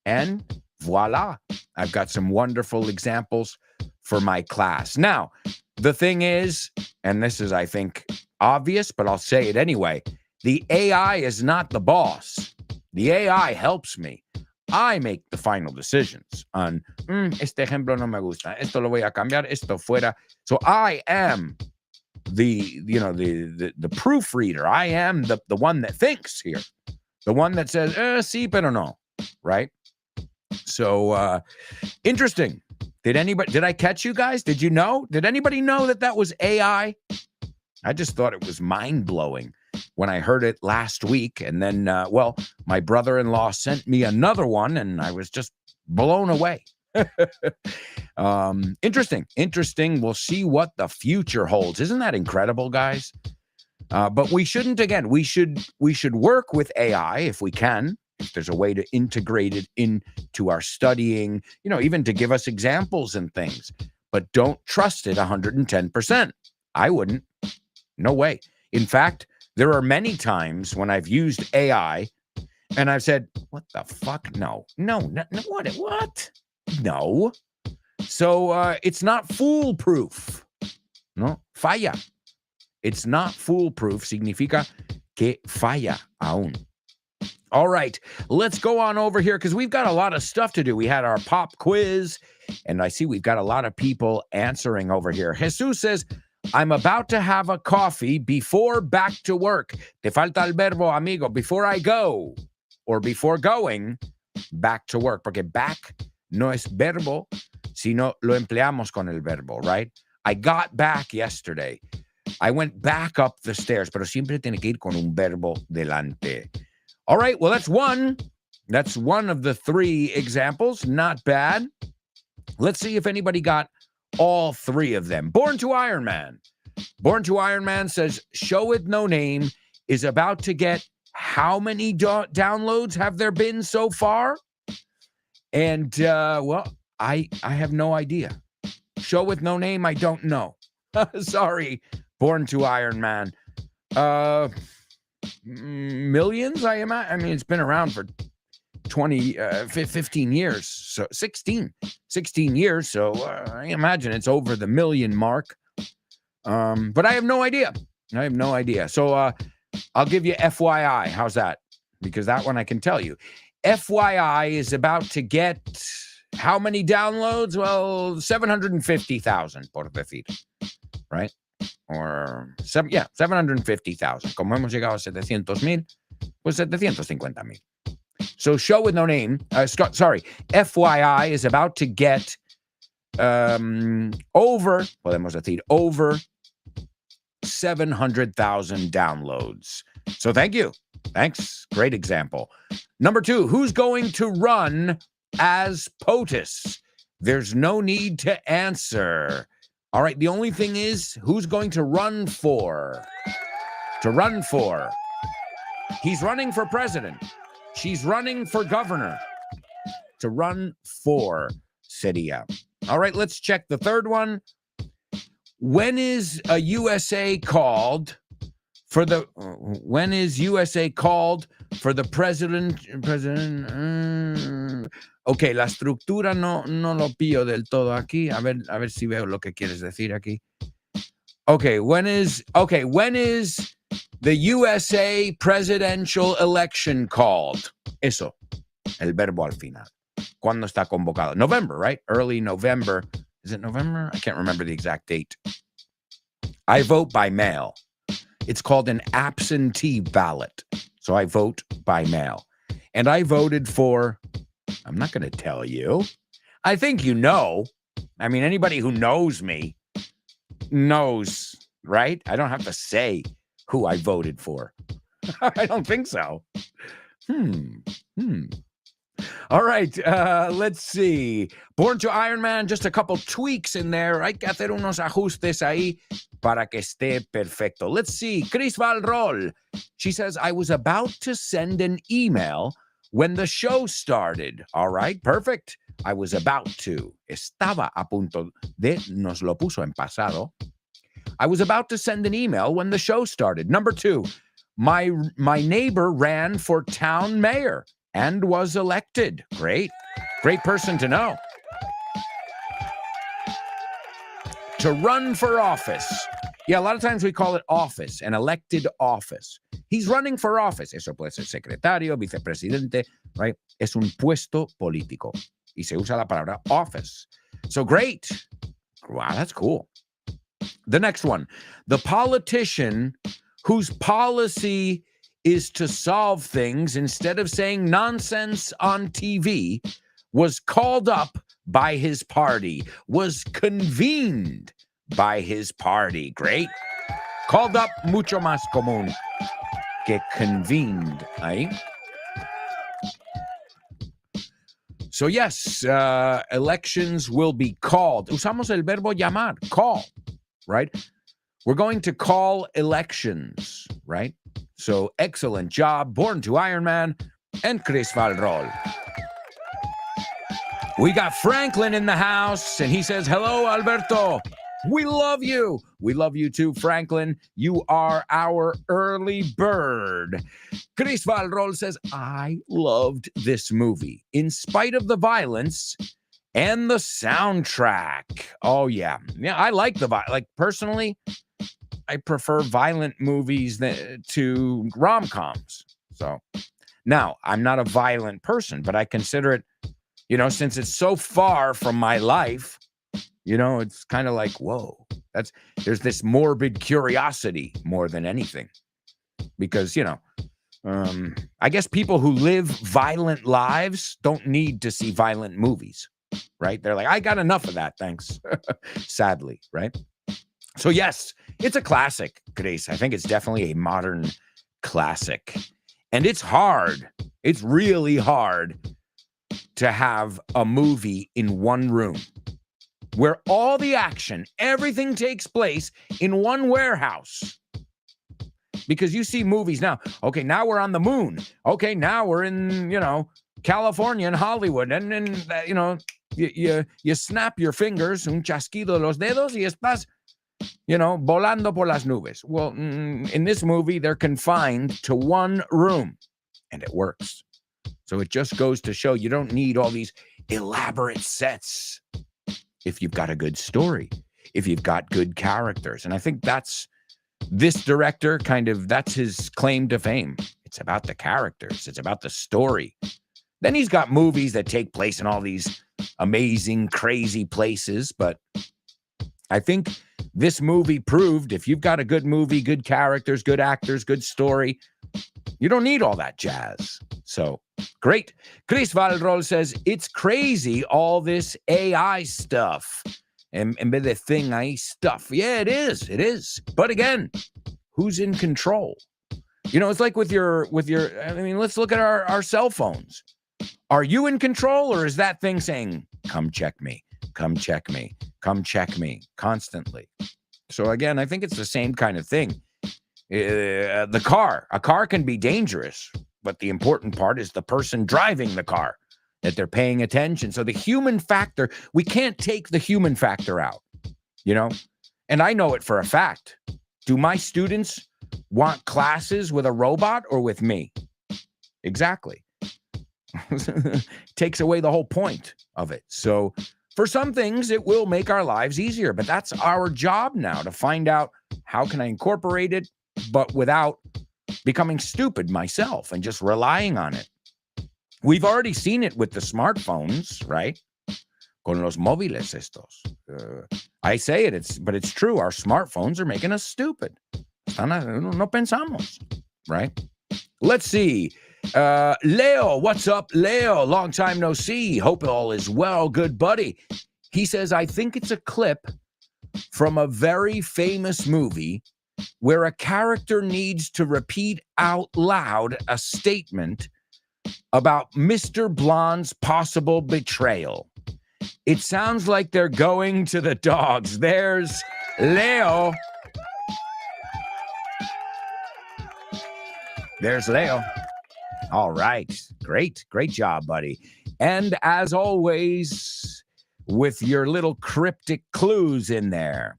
And voila, I've got some wonderful examples for my class. Now, the thing is, and this is, I think, obvious, but I'll say it anyway, the AI is not the boss. The AI helps me. I make the final decisions on, este ejemplo no me gusta, esto lo voy a cambiar, esto fuera. So I am the proofreader. I am the one that thinks here, the one that says, sí, pero no, right? So interesting. Did I catch you guys? Did you know? Did anybody know that was AI? I just thought it was mind-blowing when I heard it last week. And then, my brother-in-law sent me another one, and I was just blown away. Interesting. We'll see what the future holds. Isn't that incredible, guys? But we shouldn't, again, we should work with AI if we can, if there's a way to integrate it into our studying, even to give us examples and things, but don't trust it 110%. I wouldn't. No way. In fact, there are many times when I've used AI and I've said, what the fuck? No, what? No. So it's not foolproof. No, falla. It's not foolproof. Significa que falla aún. All right, let's go on over here because we've got a lot of stuff to do. We had our pop quiz, and I see we've got a lot of people answering over here. Jesus says, I'm about to have a coffee before back to work. Te falta el verbo, amigo, before I go, or before going back to work. Porque back no es verbo, sino lo empleamos con el verbo, right? I got back yesterday. I went back up the stairs, pero siempre tiene que ir con un verbo delante. All right, well, that's one. That's one of the three examples. Not bad. Let's see if anybody got all three of them. Born to Iron Man. Born to Iron Man says, Show with No Name is about to get how many downloads have there been so far? And, I have no idea. Show with No Name, I don't know. Sorry, Born to Iron Man. Millions, I imagine. I mean, it's been around for 15 years, so 16 years, so I imagine it's over the million mark. But I have no idea. So I'll give you FYI. How's that? Because that one I can tell you. FYI is about to get how many downloads? Well, 750,000, por decir, right? Or 750,000. Como hemos llegado a 700,000, pues 750,000. So Show with No Name, FYI is about to get over 700,000 downloads. So thank you. Thanks. Great example. Number 2, who's going to run as POTUS? There's no need to answer. All right, the only thing is, who's going to run for? He's running for president. She's running for governor. To run for sería. All right, let's check the third one. When is USA called for the president? Okay, la estructura no lo pillo del todo aquí. A ver si veo lo que quieres decir aquí. Okay, when is the USA presidential election called? Eso, el verbo al final. ¿Cuándo está convocado? November, right? Early November. Is it November? I can't remember the exact date. I vote by mail. It's called an absentee ballot. So I vote by mail. And I voted for, I'm not going to tell you. I think you know. I mean, anybody who knows me knows, right? I don't have to say who I voted for. I don't think so. All right, let's see. Born to Iron Man, just a couple tweaks in there. Hay que hacer unos ajustes ahí para que esté perfecto. Let's see. Chris Valrol. She says, I was about to send an email when the show started. All right, perfect. I was about to. Estaba a punto de, nos lo puso en pasado. I was about to send an email when the show started. Number 2, my neighbor ran for town mayor and was elected. Great person to know. To run for office. Yeah, a lot of times we call it office, an elected office. He's running for office. Eso puede ser secretario, vicepresidente, right? Es un puesto político. Y se usa la palabra office. So great. Wow, that's cool. The next one. The politician whose policy is to solve things instead of saying nonsense on TV was called up by his party, was convened by his party. Great. Called up, mucho más común que convened. Ahí. So yes, elections will be called. Usamos el verbo llamar, call, right? We're going to call elections, right? So excellent job, Born to Iron Man and Chris Valrol. We got Franklin in the house, and he says, hello, Alberto. We love you. We love you too, Franklin. You are our early bird. Chris Valrol says, I loved this movie, in spite of the violence and the soundtrack. Oh, yeah. Yeah, I like personally, I prefer violent movies to rom-coms. So now, I'm not a violent person, but I consider it, since it's so far from my life, it's kind of like, whoa, there's this morbid curiosity more than anything. Because, I guess people who live violent lives don't need to see violent movies, right? They're like, I got enough of that, thanks. Sadly, right? So yes, it's a classic, Grace. I think it's definitely a modern classic. And it's hard. It's really hard to have a movie in one room where all the action, everything takes place in one warehouse. Because you see movies now. Okay, now we're on the moon. Okay, now we're in, California and Hollywood. And then, you snap your fingers, un chasquido de los dedos, y estás volando por las nubes. Well, in this movie, they're confined to one room, and it works. So it just goes to show you don't need all these elaborate sets if you've got a good story, if you've got good characters. And I think that's this director that's his claim to fame. It's about the characters. It's about the story. Then he's got movies that take place in all these amazing, crazy places. But I think this movie proved if you've got a good movie, good characters, good actors, good story, you don't need all that jazz. So great. Chris Valrol says, it's crazy, all this AI stuff. En vez de thing AI stuff. Yeah, it is. It is. But again, who's in control? It's like with your, let's look at our cell phones. Are you in control, or is that thing saying, come check me, come check me, come check me constantly? So again, I think it's the same kind of thing. A car can be dangerous, but the important part is the person driving the car, that they're paying attention. So the human factor, we can't take the human factor out, and I know it for a fact. Do my students want classes with a robot or with me? Exactly. Takes away the whole point of it. So for some things, it will make our lives easier, but that's our job now, to find out how can I incorporate it, but without becoming stupid myself and just relying on it. We've already seen it with the smartphones, right? Con los móviles estos. I say it, but it's true. Our smartphones are making us stupid. No pensamos, right? Let's see. Leo, what's up, Leo? Long time no see. Hope all is well, good buddy. He says, I think it's a clip from a very famous movie where a character needs to repeat out loud a statement about Mr. Blonde's possible betrayal. It sounds like they're going to the dogs. There's Leo. There's Leo. All right. Great job, buddy. And as always, with your little cryptic clues in there.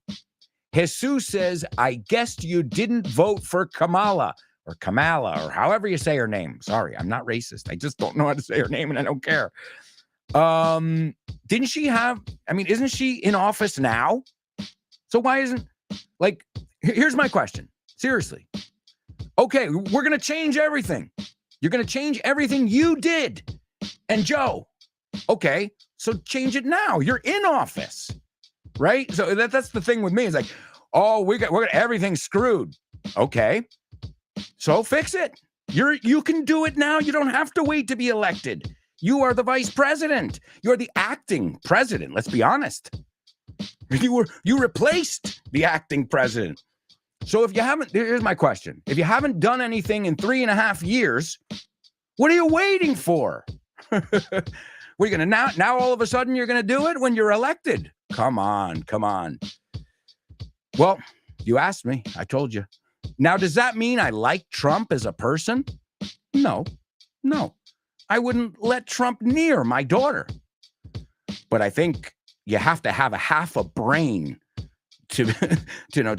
Jesus says, I guessed you didn't vote for Kamala, or however you say her name. Sorry, I'm not racist. I just don't know how to say her name, and I don't care. Isn't she in office now? So why isn't, here's my question. Seriously. Okay, we're going to change everything. You're going to change everything you did. And Joe, okay, so change it now. You're in office, right? So that's the thing with me. It's like, oh, we're got everything screwed. Okay, so fix it. You can do it now. You don't have to wait to be elected. You are the vice president. You're the acting president. Let's be honest. You replaced the acting president. So here's my question. If you haven't done anything in 3.5 years, what are you waiting for? We're going to now all of a sudden you're going to do it when you're elected. Come on. Well, you asked me. I told you. Now, does that mean I like Trump as a person? No. I wouldn't let Trump near my daughter. But I think you have to have a half a brain to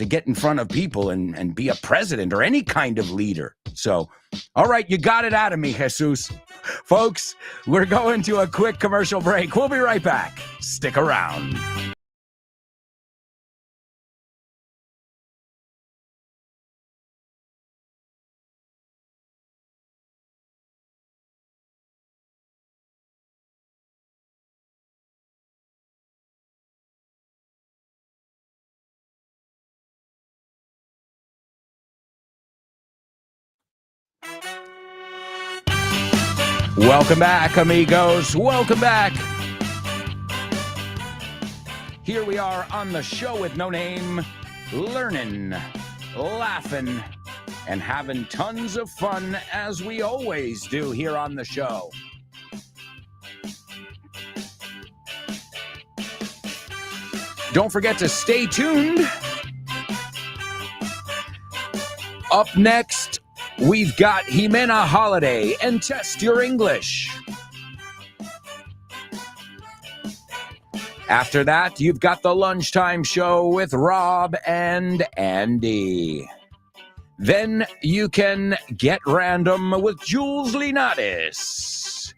get in front of people and be a president or any kind of leader. So, all right, you got it out of me, Jesus. Folks, we're going to a quick commercial break. We'll be right back. Stick around. Welcome back, amigos. Welcome back. Here we are on the show with no name, learning, laughing, and having tons of fun, as we always do here on the show. Don't forget to stay tuned. Up next, we've got Jimena Holiday and Test Your English. After that, you've got the lunchtime show with Rob and Andy. Then you can get random with Jules Linares.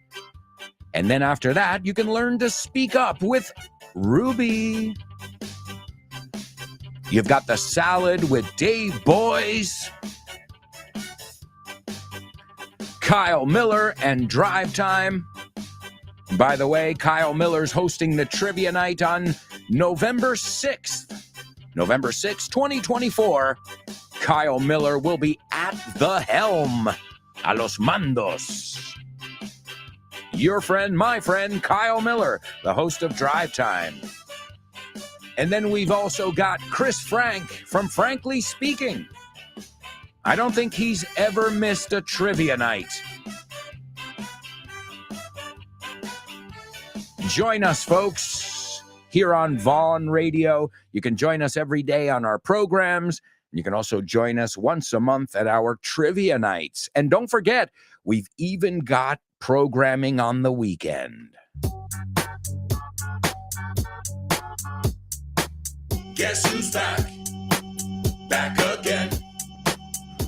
And then after that, you can learn to speak up with Ruby. You've got the salad with Dave Boys, Kyle Miller, and Drive Time. By the way, Kyle Miller's hosting the trivia night on November 6th. November 6th, 2024. Kyle Miller will be at the helm, a los mandos. Your friend, my friend, Kyle Miller, the host of Drive Time. And then we've also got Chris Frank from Frankly Speaking. I don't think he's ever missed a trivia night. Join us, folks, here on Vaughn Radio. You can join us every day on our programs. You can also join us once a month at our trivia nights. And don't forget, we've even got programming on the weekend. Guess who's back? Back again.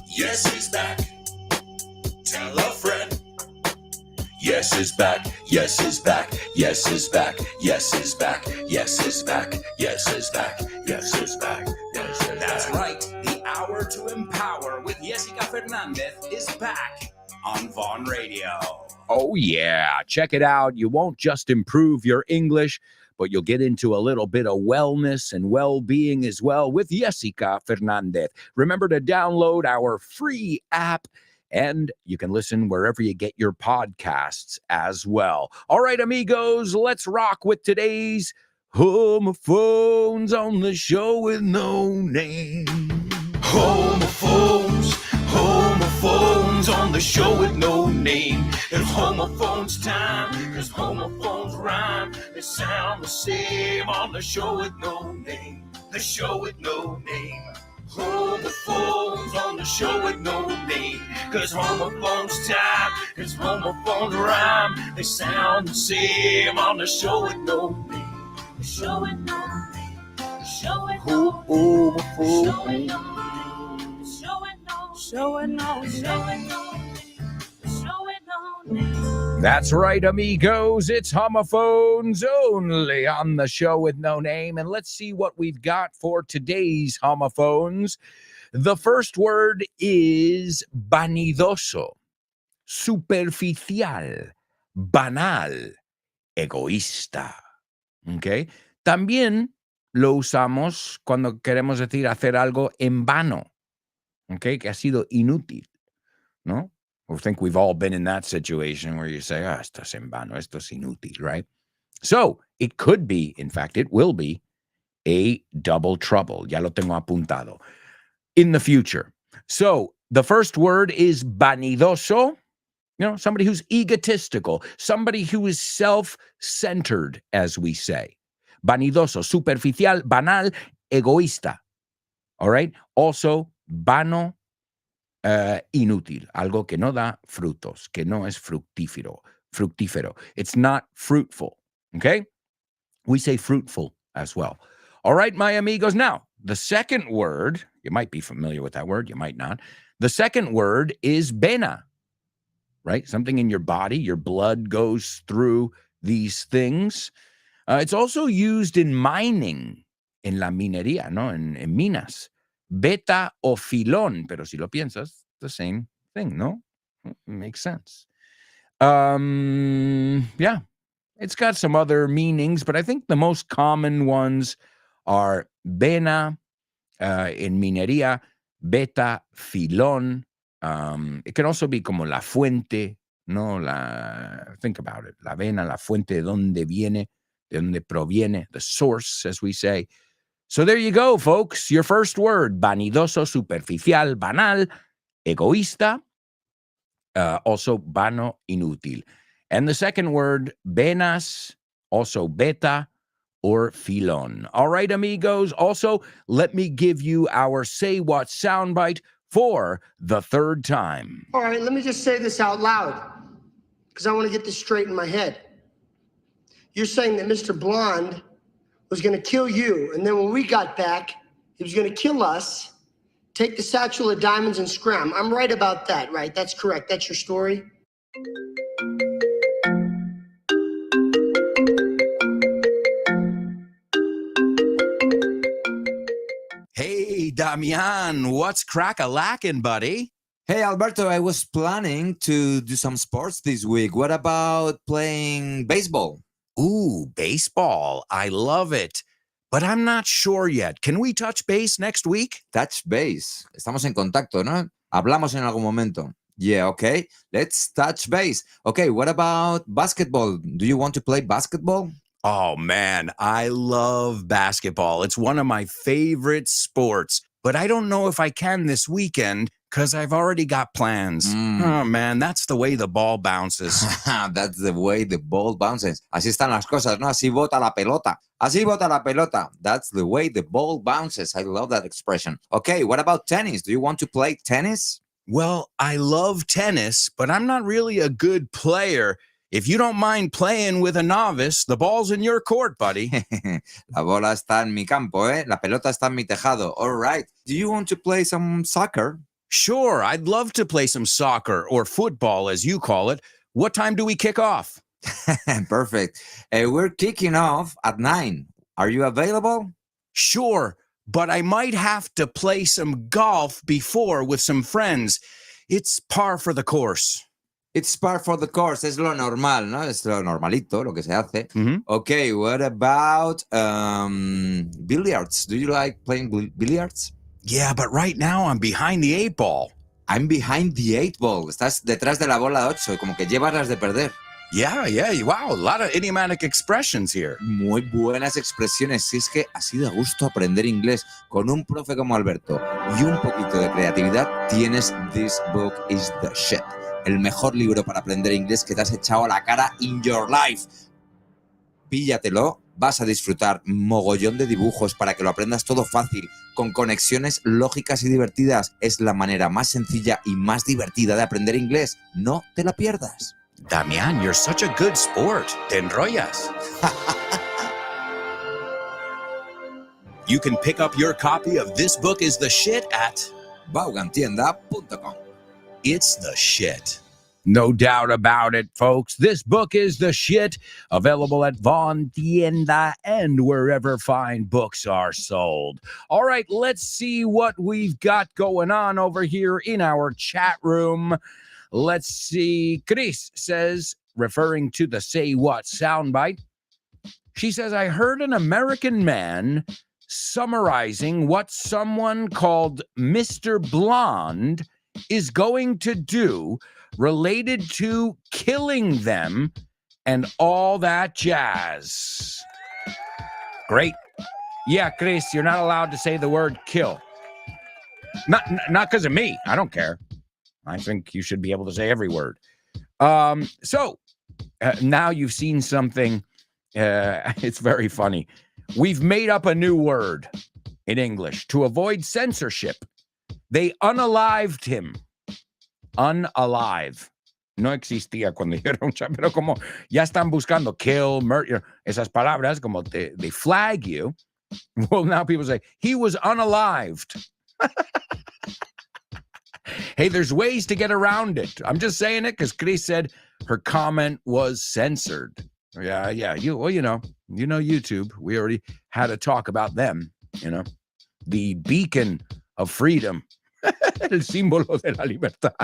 Yes, he's back. Tell a friend. Yes, he's back. Yes, he's back. Yes, he's back. Yes, he's back. Yes, he's back. Yes, he's back. Yes, he's back. Yes, he's back. That's right. The Hour to Empower with Jessica Fernandez is back on Vaughn Radio. Oh, yeah. Check it out. You won't just improve your English, but you'll get into a little bit of wellness and well-being as well with Jessica Fernandez. Remember to download our free app, and you can listen wherever you get your podcasts as well. All right, amigos, let's rock with today's Homophones on the Show with No Name. Homophones, homophones on the show with no name. It's homophones time, cause homophones rhyme. They sound the same on the show with no name. The show with no name. Homophones on the show with no name. Cause homophones time, cause homophones rhyme. They sound the same on the show with no name. The show with no name. The show with no name. The show with no name. That's right, amigos. It's homophones only on the show with no name. And let's see what we've got for today's homophones. The first word is vanidoso, superficial, banal, egoísta. ¿Okay? También lo usamos cuando queremos decir hacer algo en vano. Okay, que ha sido inútil, ¿no? I think we've all been in that situation where you say, esto es en vano, esto es inútil, right? So it could be, in fact, it will be a double trouble. Ya lo tengo apuntado. In the future. So the first word is vanidoso, you know, somebody who's egotistical, somebody who is self-centered, as we say. Vanidoso, superficial, banal, egoísta. All right? Also, vano, inútil, algo que no da frutos, que no es fructífero. It's not fruitful, okay? We say fruitful as well. All right, my amigos. Now, the second word, you might be familiar with that word, you might not. The second word is vena, right? Something in your body, your blood goes through these things. It's also used in mining, en la minería, ¿no? En minas. Beta o filón, pero si lo piensas, the same thing, no? Makes sense. Yeah, it's got some other meanings, but I think the most common ones are vena in minería, beta, filón. It can also be como la fuente, no? Think about it. La vena, la fuente, de donde viene, de donde proviene, the source, as we say. So there you go, folks. Your first word, vanidoso, superficial, banal, egoísta, also vano, inútil. And the second word, venas, also beta or filón. All right, amigos. Also, let me give you our Say What soundbite for the third time. All right, let me just say this out loud because I want to get this straight in my head. You're saying that Mr. Blonde was going to kill you. And then when we got back, he was going to kill us, take the satchel of diamonds and scram. I'm right about that, right? That's correct. That's your story? Hey, Damian, what's crack-a-lackin', buddy? Hey, Alberto, I was planning to do some sports this week. What about playing baseball? Ooh, baseball. I love it. But I'm not sure yet. Can we touch base next week? Touch base. Estamos en contacto, ¿no? Hablamos en algún momento. Yeah, okay. Let's touch base. Okay, what about basketball? Do you want to play basketball? Oh, man, I love basketball. It's one of my favorite sports. But I don't know if I can this weekend because I've already got plans. Oh, man, that's the way the ball bounces. That's the way the ball bounces. Así están las cosas, ¿no? Así bota la pelota. Así bota la pelota. That's the way the ball bounces. I love that expression. Okay, what about tennis? Do you want to play tennis? Well, I love tennis, but I'm not really a good player. If you don't mind playing with a novice, the ball's in your court, buddy. La bola está en mi campo, ¿eh? La pelota está en mi tejado. All right. Do you want to play some soccer? Sure, I'd love to play some soccer or football, as you call it. What time do we kick off? Perfect. We're kicking off at 9. Are you available? Sure, but I might have to play some golf before with some friends. It's par for the course. It's par for the course. Es lo normal, ¿no? Es lo normalito, lo que se hace. Okay, what about billiards? Do you like playing billiards? Yeah, but right now I'm behind the 8 ball. I'm behind the 8 ball. Estás detrás de la bola 8, como que llevas las de perder. Yeah, wow, a lot of idiomatic expressions here. Muy buenas expresiones. Si es que así da gusto aprender inglés con un profe como Alberto y un poquito de creatividad, tienes This Book is the Shit. El mejor libro para aprender inglés que te has echado a la cara in your life. Píllatelo, vas a disfrutar mogollón de dibujos para que lo aprendas todo fácil, con conexiones lógicas y divertidas. Es la manera más sencilla y más divertida de aprender inglés. No te la pierdas. Damian, you're such a good sport. Te enrollas. You can pick up your copy of This Book is the Shit at Vaughantienda.com. It's the shit. No doubt about it, folks. This book is the shit. Available at Vaughan Tienda and wherever fine books are sold. All right, let's see what we've got going on over here in our chat room. Let's see. Chris says, referring to the Say What soundbite, she says, I heard an American man summarizing what someone called Mr. Blonde is going to do related to killing them and all that jazz. Great. Yeah, Chris, you're not allowed to say the word kill. Not because of me. I don't care. I think you should be able to say every word. So now you've seen something. It's very funny. We've made up a new word in English to avoid censorship. They unalived him. Unalive. No existía cuando yo era un chavo, pero como ya están buscando kill, murder, esas palabras, como they flag you. Well, now people say, he was unalived. Hey, there's ways to get around it. I'm just saying it because Chris said her comment was censored. Yeah. You know YouTube. We already had a talk about them, the beacon of freedom. El símbolo de la libertad.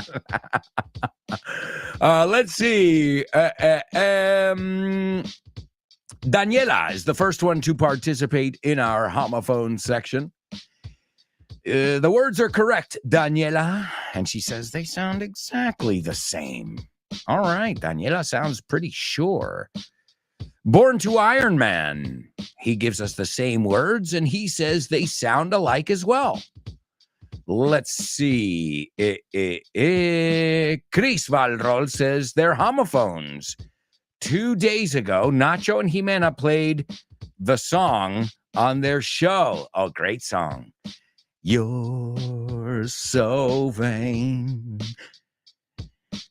Let's see. Daniela is the first one to participate in our homophone section. The words are correct, Daniela. And she says they sound exactly the same. All right, Daniela sounds pretty sure. Born to Iron Man. He gives us the same words, and he says they sound alike as well. Let's see. Chris Valrol says they're homophones. 2 days ago, Nacho and Jimena played the song on their show. Oh, great song. You're so vain.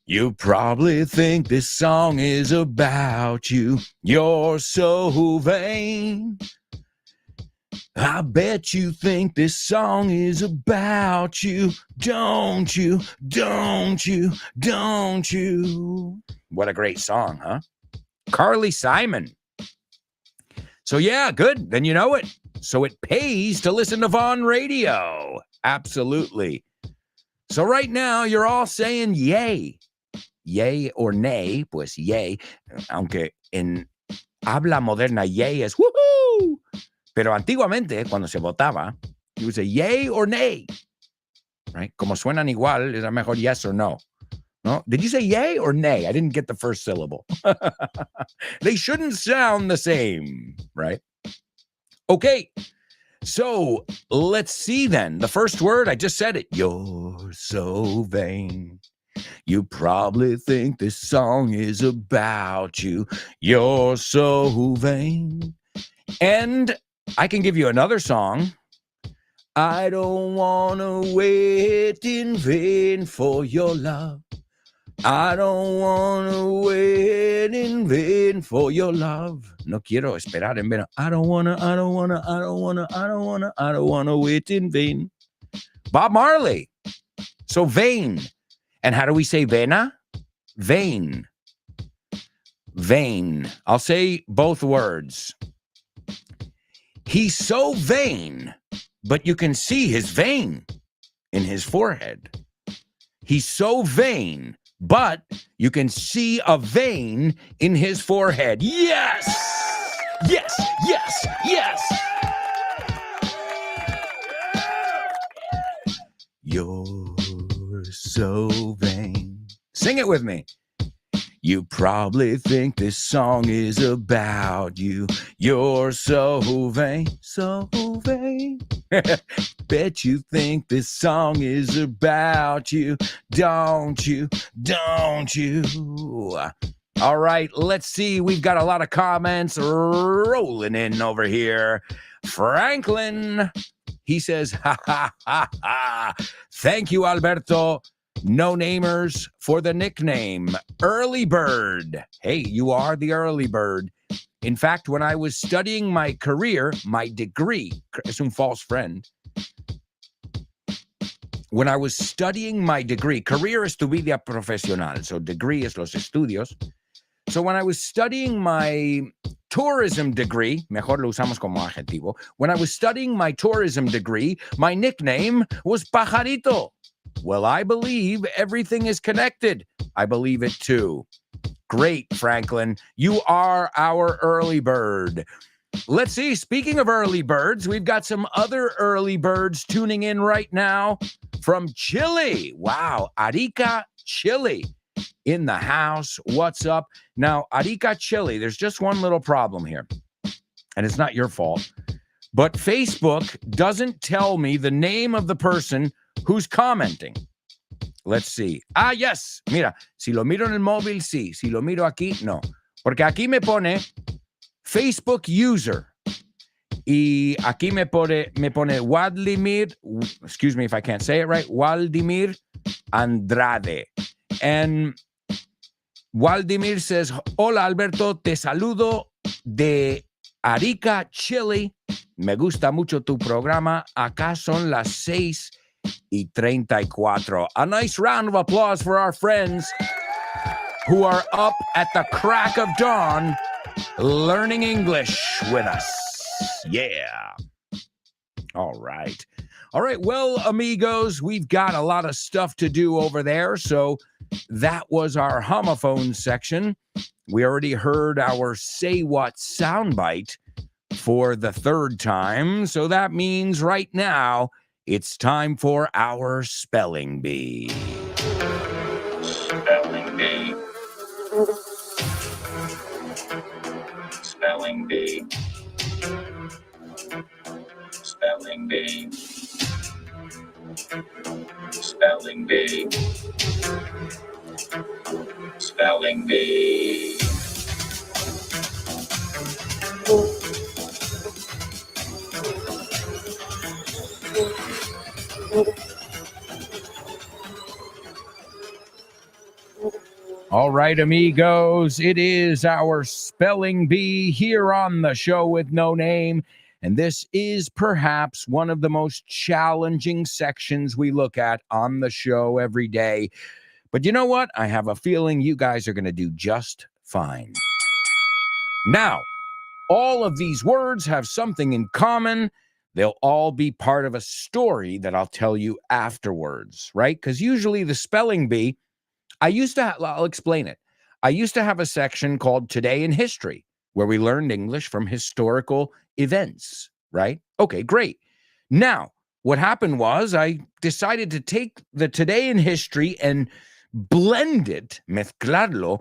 You probably think this song is about you. You're so vain. I bet you think this song is about you, don't you, don't you, don't you? What a great song, huh? Carly Simon. So yeah, good. Then you know it. So it pays to listen to Vaughn Radio. Absolutely. So right now you're all saying yay. Yay or nay, pues yay. Aunque en habla moderna yay es woohoo. Pero antiguamente, cuando se votaba, it was a yay or nay. Right? Como suenan igual, es a mejor yes or no. No? Did you say yay or nay? I didn't get the first syllable. They shouldn't sound the same, right? Okay. So let's see then. The first word, I just said it. You're so vain. You probably think this song is about you. You're so vain. And I can give you another song. I don't want to wait in vain for your love. I don't want to wait in vain for your love. No quiero esperar en vano. I don't want to wait in vain. Bob Marley. So vain. And how do we say vena? Vain. Vain. I'll say both words. He's so vain, but you can see his vein in his forehead. He's so vain, but you can see a vein in his forehead. Yes! Yes, yes, yes! You're so vain. Sing it with me. You probably think this song is about you. You're so vain, so vain. Bet you think this song is about you, don't you, don't you? All right, let's see. We've got a lot of comments rolling in over here. Franklin, he says, ha, ha, ha, ha. Thank you, Alberto. No namers for the nickname Early Bird. Hey, you are the early bird. In fact, when I was studying my career, my degree, es un false friend. When I was studying my degree, career es tu vida profesional, so degree es los estudios. So when I was studying my tourism degree, mejor lo usamos como adjetivo. When I was studying my tourism degree, my nickname was Pajarito. Well, I believe everything is connected. I believe it too. Great, Franklin. You are our early bird. Let's see. Speaking of early birds, we've got some other early birds tuning in right now from Chile. Wow. Arica, Chile in the house. What's up? Now, Arica, Chile, there's just one little problem here, and it's not your fault. But Facebook doesn't tell me the name of the person who's commenting. Let's see. Ah, yes. Mira, si lo miro en el móvil, sí. Si lo miro aquí, no. Porque aquí me pone Facebook user. Y aquí me pone Waldimir, excuse me if I can't say it right, Waldimir Andrade. And Waldimir says, hola Alberto, te saludo de Arica, Chile. Me gusta mucho tu programa. Acá son las 6:34. A nice round of applause for our friends who are up at the crack of dawn learning English with us. Yeah. All right. All right. Well, amigos, we've got a lot of stuff to do over there. So that was our homophone section. We already heard our Say What soundbite for the third time. So that means right now it's time for our spelling bee. Spelling bee. Spelling bee. Spelling bee. Spelling bee. Spelling bee. All right, amigos, it is our spelling bee here on the show with no name. And this is perhaps one of the most challenging sections we look at on the show every day. But you know what? I have a feeling you guys are going to do just fine. Now, all of these words have something in common. They'll all be part of a story that I'll tell you afterwards, right? Because usually the spelling bee, I'll explain it. I used to have a section called Today in History, where we learned English from historical events, right? Okay, great. Now, what happened was I decided to take the Today in History and blend it, mezclarlo,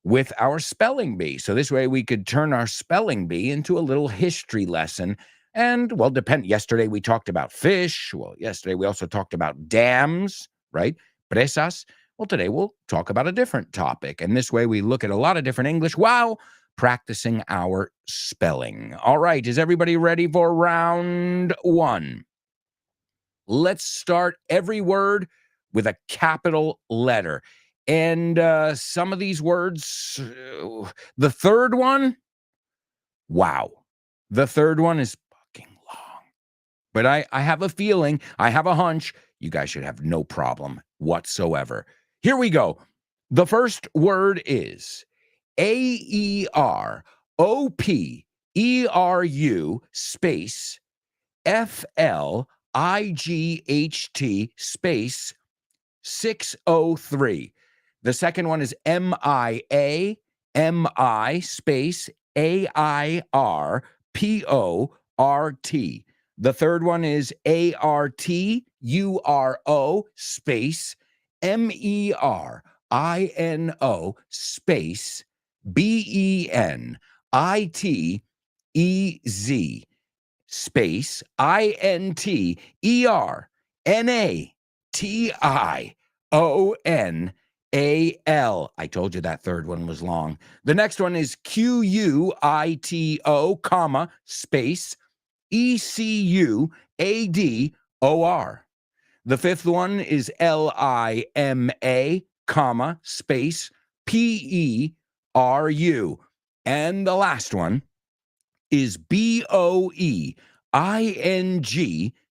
with our spelling bee. So this way we could turn our spelling bee into a little history lesson. And, well, yesterday we talked about fish. Well, yesterday we also talked about dams, right? Presas. Well, today we'll talk about a different topic. And this way we look at a lot of different English while practicing our spelling. All right, is everybody ready for round one? Let's start every word with a capital letter. And some of these words, the third one, wow. The third one is fucking long. But I have a feeling, I have a hunch, you guys should have no problem whatsoever. Here we go. The first word is AEROPERU space FLIGHT space 603. The second one is MIA space AIRPORT. The third one is ARTURO space MERINO space BENITEZ space INTERNATIONAL. I told you that third one was long. The next one is QUITO, comma, space ECUADOR. The fifth one is LIMA, comma, space PERU. And the last one is BOEING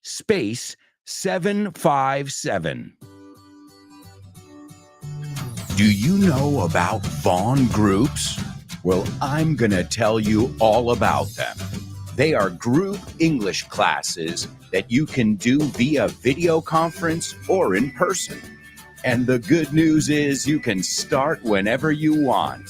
space 757. Do you know about Vaughn groups? Well, I'm going to tell you all about them. They are group English classes that you can do via video conference or in person. And the good news is you can start whenever you want.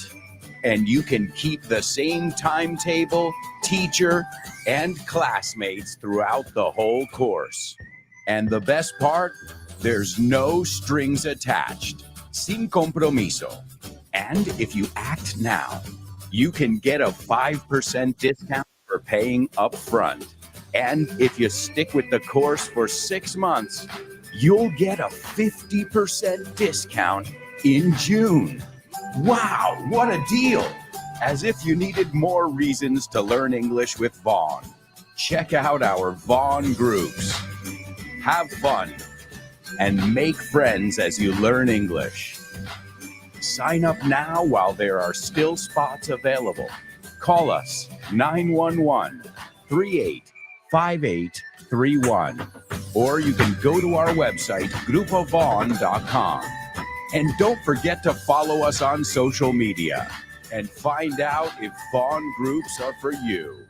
And you can keep the same timetable, teacher, and classmates throughout the whole course. And the best part, there's no strings attached. Sin compromiso. And if you act now, you can get a 5% discount for paying up front. And if you stick with the course for 6 months, you'll get a 50% discount in June. Wow, what a deal! As if you needed more reasons to learn English with Vaughn. Check out our Vaughn groups. Have fun and make friends as you learn English. Sign up now while there are still spots available. Call us 911-385831, or you can go to our website, grupovaughn.com. And don't forget to follow us on social media and find out if Vaughn groups are for you.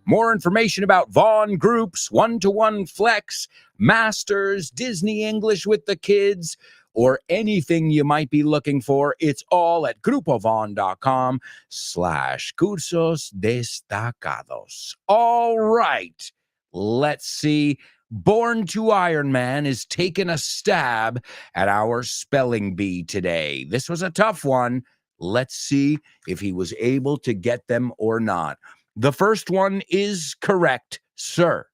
More information about Vaughn groups, one-to-one flex, masters, Disney English with the kids, or anything you might be looking for, it's all at grupovaughn.com/cursos destacados. All right, let's see. Born to Iron Man is taking a stab at our spelling bee today. This was a tough one. Let's see if he was able to get them or not. The first one is correct, sir.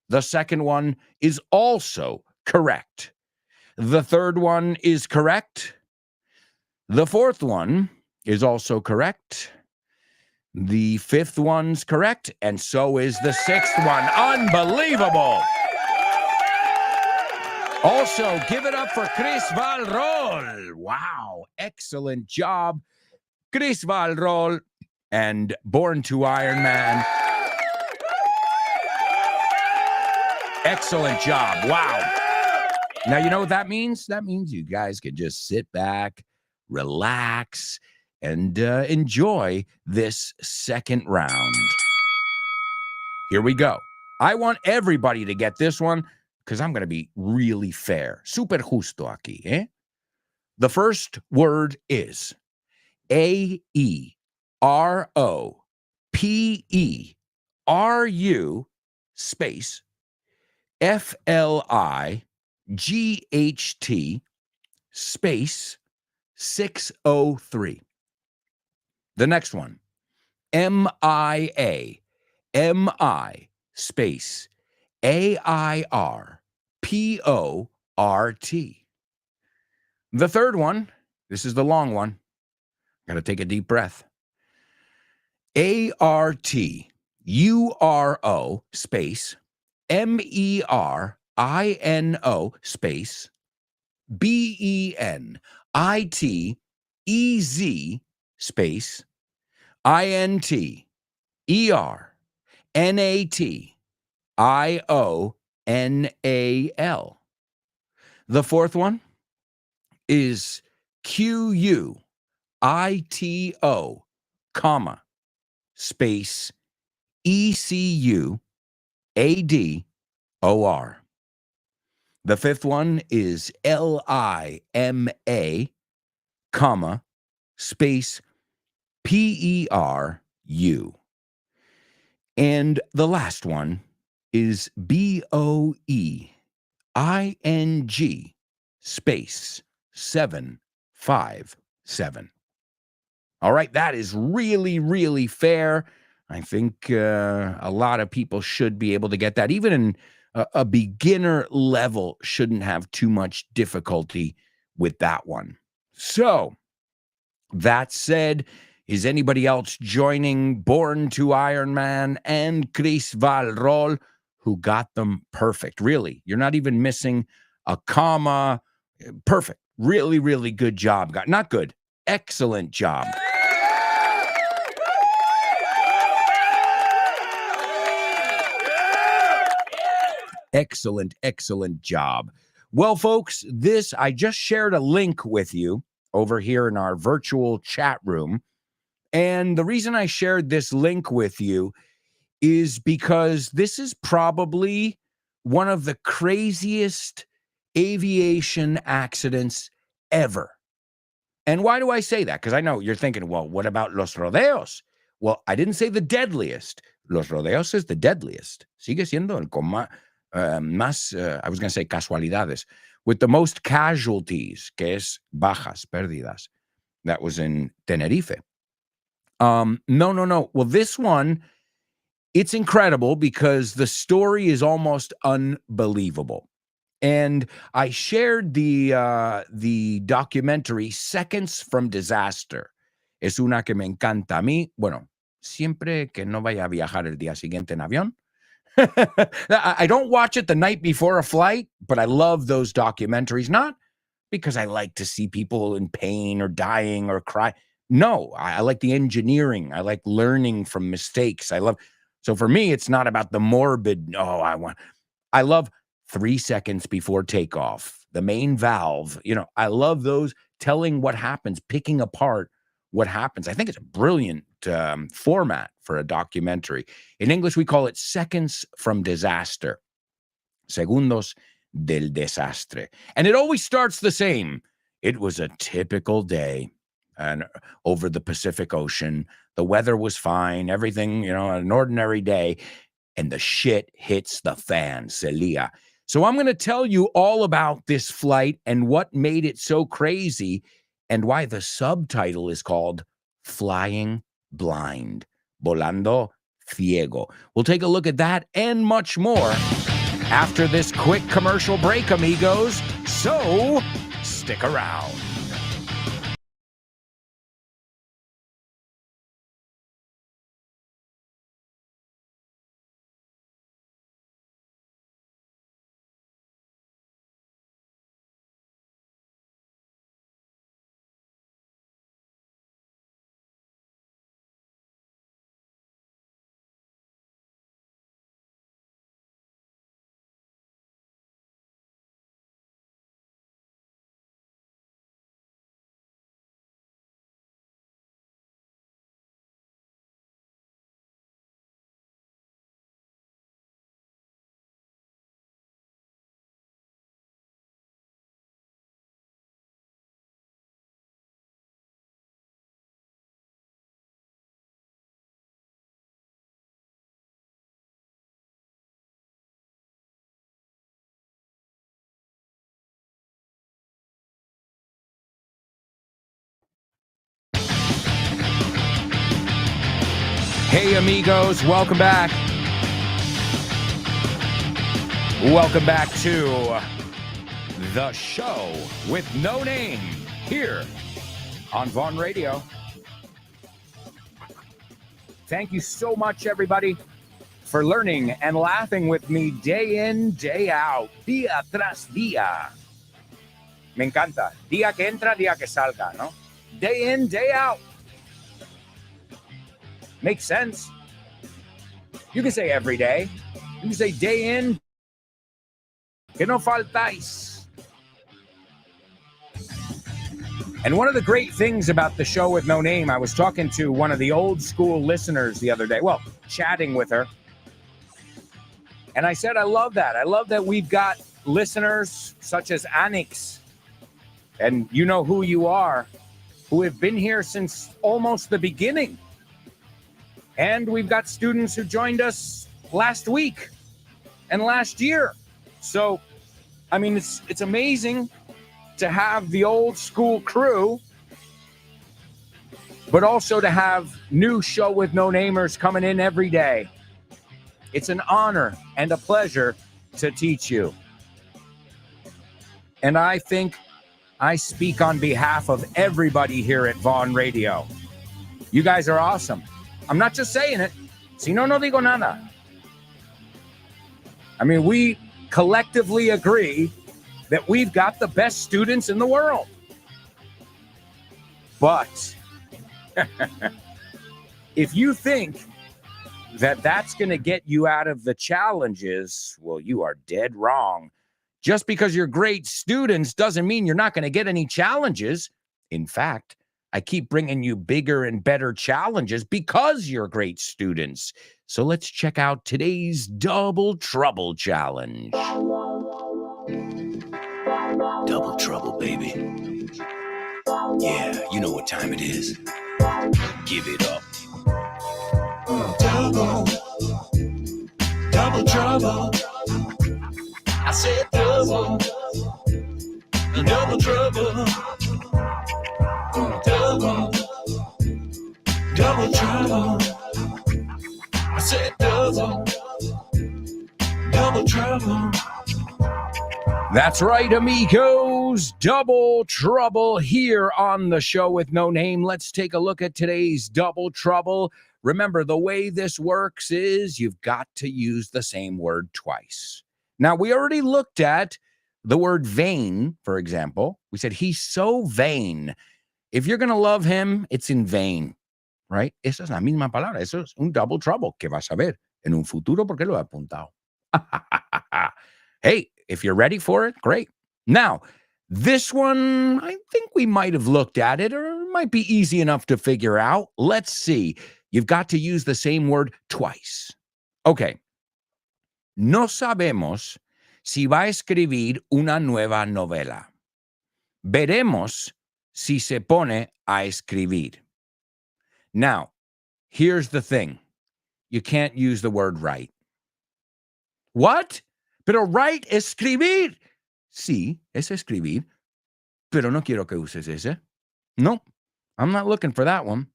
The second one is also correct. The third one is correct. The fourth one is also correct. The fifth one's correct, and so is the sixth one. Unbelievable! Also, give it up for Chris Valrol. Wow, excellent job, Chris Valrol and Born to Iron Man. Excellent job. Wow. Now, you know what that means? That means you guys can just sit back, relax, and enjoy this second round. Here we go. I want everybody to get this one because I'm going to be really fair. Super justo aquí, eh? The first word is AEROPERU space FLIGHT space 603. The next one, MIA space AIRPORT. The third one, this is the long one. Got to take a deep breath. ARTURO space MERINO space BENITEZ space INTERNATIONAL. The fourth one is QUITO, comma, space ECUADOR. The fifth one is LIMA, comma, space PERU. And the last one is BOEING space 757. All right, that is really, really fair. I think a lot of people should be able to get that. Even in a beginner level shouldn't have too much difficulty with that one. So, that said, is anybody else joining Born to Iron Man and Chris Valrol, who got them perfect? Really, you're not even missing a comma. Perfect. Really, really good job. Not good. Excellent job. Excellent, excellent job. Well, folks, I just shared a link with you over here in our virtual chat room. And the reason I shared this link with you is because this is probably one of the craziest aviation accidents ever. And why do I say that? Because I know you're thinking, well, what about los rodeos? Well, I didn't say the deadliest. Los rodeos is the deadliest. Sigue siendo el más, I was going to say casualidades, with the most casualties, que es bajas, pérdidas. That was in Tenerife. No. Well, this one, it's incredible because the story is almost unbelievable. And I shared the documentary Seconds from Disaster. Es una que me encanta a mí. Bueno, siempre que no vaya a viajar el día siguiente en avión. I don't watch it the night before a flight, but I love those documentaries, not because I like to see people in pain or dying or cry. No, I like the engineering. I like learning from mistakes. So for me, it's not about the morbid. I love 3 seconds before takeoff, the main valve. I love those, telling what happens, picking apart what happens. I think it's a brilliant format for a documentary. In English, we call it Seconds from Disaster. Segundos del desastre. And it always starts the same. It was a typical day and over the Pacific Ocean. The weather was fine, everything, an ordinary day, and the shit hits the fan, Celia. So I'm going to tell you all about this flight and what made it so crazy and why the subtitle is called Flying Blind, Volando Ciego. We'll take a look at that and much more after this quick commercial break, amigos. So stick around. Hey, amigos, welcome back. Welcome back to the show with no name here on Vaughn Radio. Thank you so much, everybody, for learning and laughing with me day in, day out, día tras día. Me encanta. Día que entra, día que salga, ¿no? Day in, day out. Makes sense. You can say every day. You can say day in, que no faltáis. And one of the great things about the show with no name, I was talking to one of the old school listeners the other day, well, chatting with her. And I said, I love that. I love that we've got listeners such as Anix, and you know who you are, who have been here since almost the beginning. And we've got students who joined us last week and last year. So, I mean, it's amazing to have the old school crew, but also to have new show with no namers coming in every day. It's an honor and a pleasure to teach you. And I think I speak on behalf of everybody here at Vaughn Radio. You guys are awesome. I'm not just saying it. Si no, no digo nada. I mean, we collectively agree that we've got the best students in the world. But if you think that that's going to get you out of the challenges, well, you are dead wrong. Just because you're great students doesn't mean you're not going to get any challenges. In fact, I keep bringing you bigger and better challenges because you're great students. So let's check out today's Double Trouble Challenge. Double trouble, baby. Yeah, you know what time it is. Give it up. Double trouble. I said double trouble. Double trouble. I said double trouble. That's right, amigos. Double trouble here on the show with no name. Let's take a look at today's double trouble. Remember, the way this works is you've got to use the same word twice. Now, we already looked at the word vain, for example. We said he's so vain. If you're going to love him, it's in vain, right? Esa es la misma palabra. Eso es un double trouble que vas a ver en un futuro porque lo he apuntado. Hey, if you're ready for it, great. Now, this one, I think we might have looked at it, or it might be easy enough to figure out. Let's see. You've got to use the same word twice. Okay. No sabemos si va a escribir una nueva novela. Veremos si se pone a escribir. Now, here's the thing. You can't use the word write. What? Pero write, escribir. Sí, es escribir. Pero no quiero que uses ese. No, I'm not looking for that one.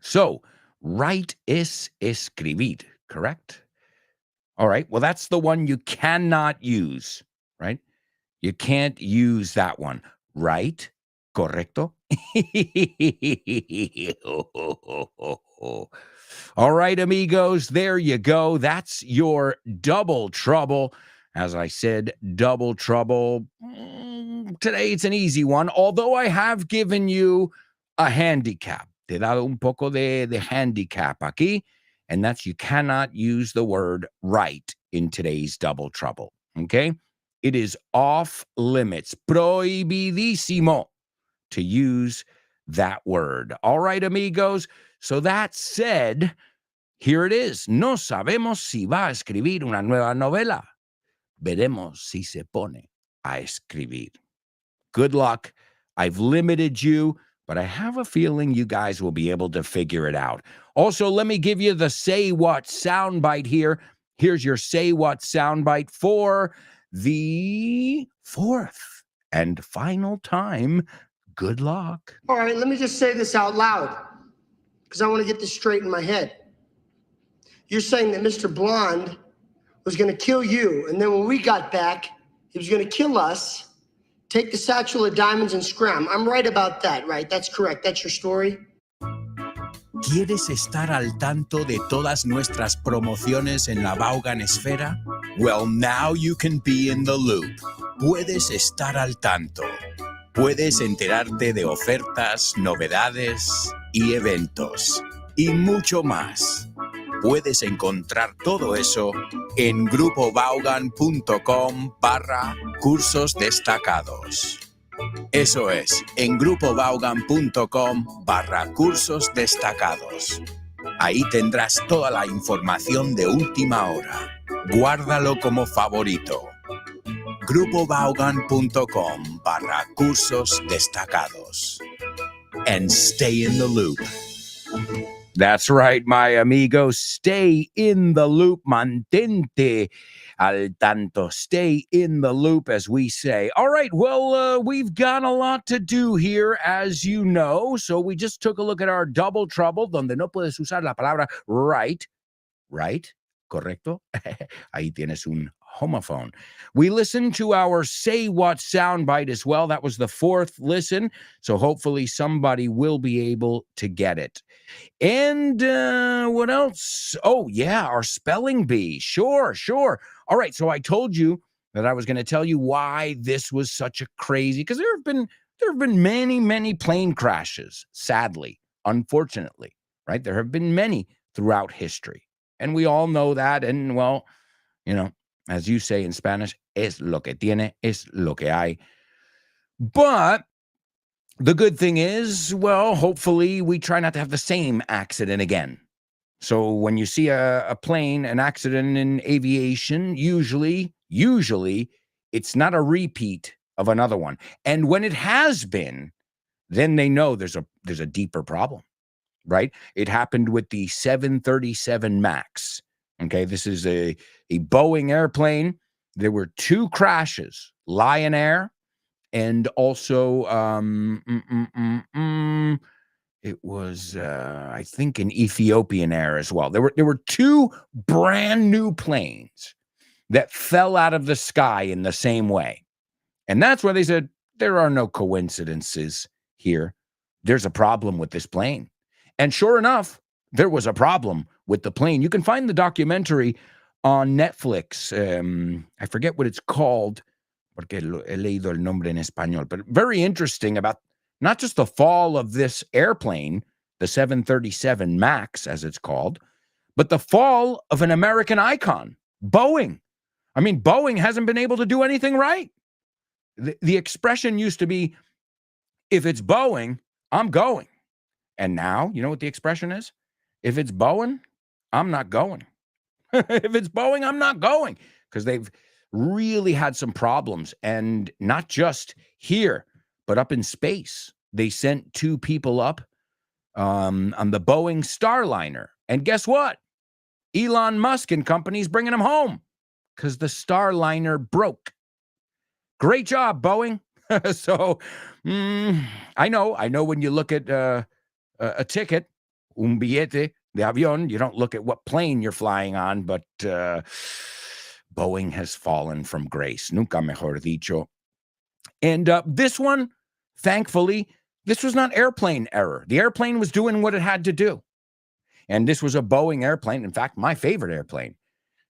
So, write es escribir, correct? All right, well, that's the one you cannot use, right? You can't use that one. Right? Correcto? All right, amigos, there you go. That's your double trouble. As I said, double trouble. Today it's an easy one, although I have given you a handicap. Te he dado un poco de handicap aquí, and that's you cannot use the word right in today's double trouble, okay? It is off limits, prohibidísimo, to use that word. All right, amigos. So that said, here it is. No sabemos si va a escribir una nueva novela. Veremos si se pone a escribir. Good luck. I've limited you, but I have a feeling you guys will be able to figure it out. Also, let me give you the Say What soundbite here. Here's your Say What soundbite for the fourth and final time. Good luck. All right, let me just say this out loud, because I want to get this straight in my head. You're saying that Mr. Blonde was going to kill you, and then when we got back, he was going to kill us, take the satchel of diamonds and scram. I'm right about that, right? That's correct. That's your story? ¿Quieres estar al tanto de todas nuestras promociones en la Vaughan Esfera? Well, now you can be in the loop. Puedes estar al tanto. Puedes enterarte de ofertas, novedades y eventos. Y mucho más. Puedes encontrar todo eso en grupovaughan.com/cursos destacados. Eso es, en grupovaughan.com/cursos destacados. Ahí tendrás toda la información de última hora. Guárdalo como favorito. grupovaughan.com/cursos destacados. And stay in the loop. That's right, my amigo. Stay in the loop. Mantente al tanto. Stay in the loop, as we say. All right, well, we've got a lot to do here, as you know. So we just took a look at our double trouble, donde no puedes usar la palabra right. Right? Correcto? Ahí tienes un homophone. We listened to our Say What soundbite as well. That was the fourth listen. So hopefully somebody will be able to get it. And what else? Oh, yeah, our spelling bee. Sure. All right, so I told you that I was going to tell you why this was such a crazy, because there have been many plane crashes, sadly, unfortunately, right? There have been many throughout history. And we all know that. And, well, you know, as you say in Spanish, es lo que tiene, es lo que hay. But the good thing is, well, hopefully we try not to have the same accident again. So when you see a plane, an accident in aviation, usually it's not a repeat of another one. And when it has been, then they know there's a deeper problem, right? It happened with the 737 MAX. Okay, this is a Boeing airplane. There were two crashes, Lion Air and also it was I think an Ethiopian Air as well. There were two brand new planes that fell out of the sky in the same way. And that's why they said there are no coincidences here. There's a problem with this plane. And sure enough, there was a problem with the plane. You can find the documentary on Netflix. I forget what it's called, porque he leído el nombre en español, but very interesting about not just the fall of this airplane, the 737 MAX, as it's called, but the fall of an American icon, Boeing. I mean, Boeing hasn't been able to do anything right. The expression used to be, if it's Boeing, I'm going. And now, you know what the expression is? If it's Boeing, I'm not going. If it's Boeing, I'm not going. Because they've really had some problems. And not just here, but up in space. They sent two people up on the Boeing Starliner. And guess what? Elon Musk and company's bringing them home because the Starliner broke. Great job, Boeing. So I know when you look at a ticket, un billete de avión, you don't look at what plane you're flying on, but Boeing has fallen from grace. Nunca mejor dicho. And this one, thankfully, this was not airplane error. The airplane was doing what it had to do. And this was a Boeing airplane. In fact, my favorite airplane.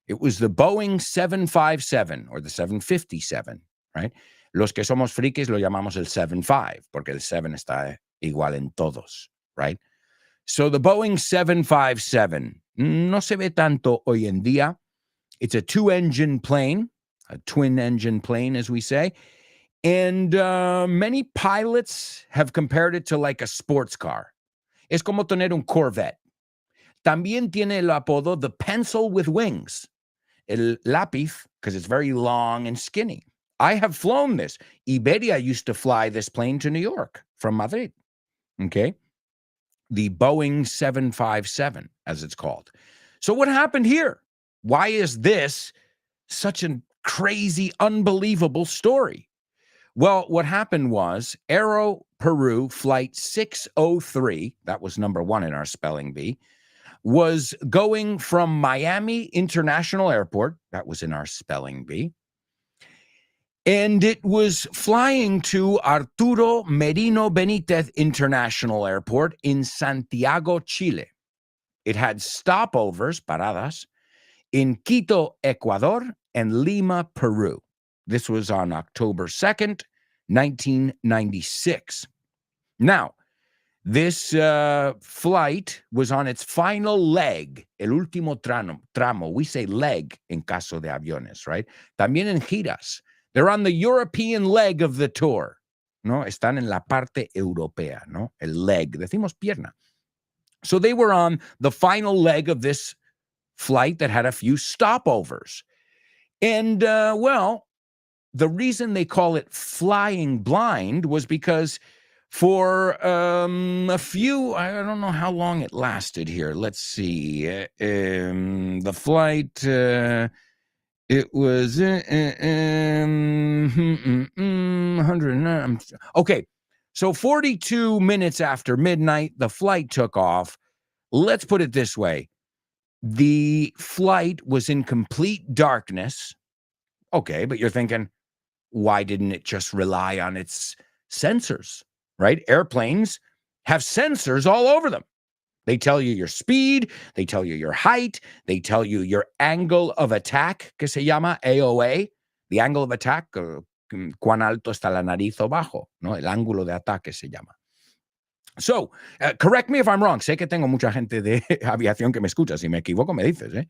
It was the Boeing 757 or the 757, right? Los que somos frikis lo llamamos el 75 porque el 7 está igual en todos, right? So the Boeing 757 no se ve tanto hoy en día. It's a two-engine plane, a twin-engine plane, as we say. And many pilots have compared it to like a sports car. Es como tener un Corvette. También tiene el apodo the pencil with wings. El lápiz, because it's very long and skinny. I have flown this. Iberia used to fly this plane to New York from Madrid. Okay? The Boeing 757, as it's called. So what happened here? Why is this such a crazy, unbelievable story? Well, what happened was Aero Peru, flight 603, that was number 1 in our spelling bee, was going from Miami International Airport, that was in our spelling bee, and it was flying to Arturo Merino Benitez International Airport in Santiago, Chile. It had stopovers, paradas, in Quito, Ecuador, and Lima, Peru. This was on October 2nd, 1996. Now, this flight was on its final leg, el último tramo. We say leg en caso de aviones, right? También en giras. They're on the European leg of the tour, ¿no? Están en la parte europea, ¿no? El leg, decimos pierna. So they were on the final leg of this flight that had a few stopovers. And, well, the reason they call it flying blind was because for a few, I don't know how long it lasted here. Let's see. The flight, it was 109. Okay, so 42 minutes after midnight, the flight took off. Let's put it this way. The flight was in complete darkness. Okay, but you're thinking, why didn't it just rely on its sensors, right? Airplanes have sensors all over them. They tell you your speed, they tell you your height, they tell you your angle of attack, que se llama AOA, the angle of attack, cuán alto está la nariz o bajo, ¿no? El ángulo de ataque se llama. So, correct me if I'm wrong. Sé que tengo mucha gente de aviación que me escucha. Si me equivoco, me dices, eh?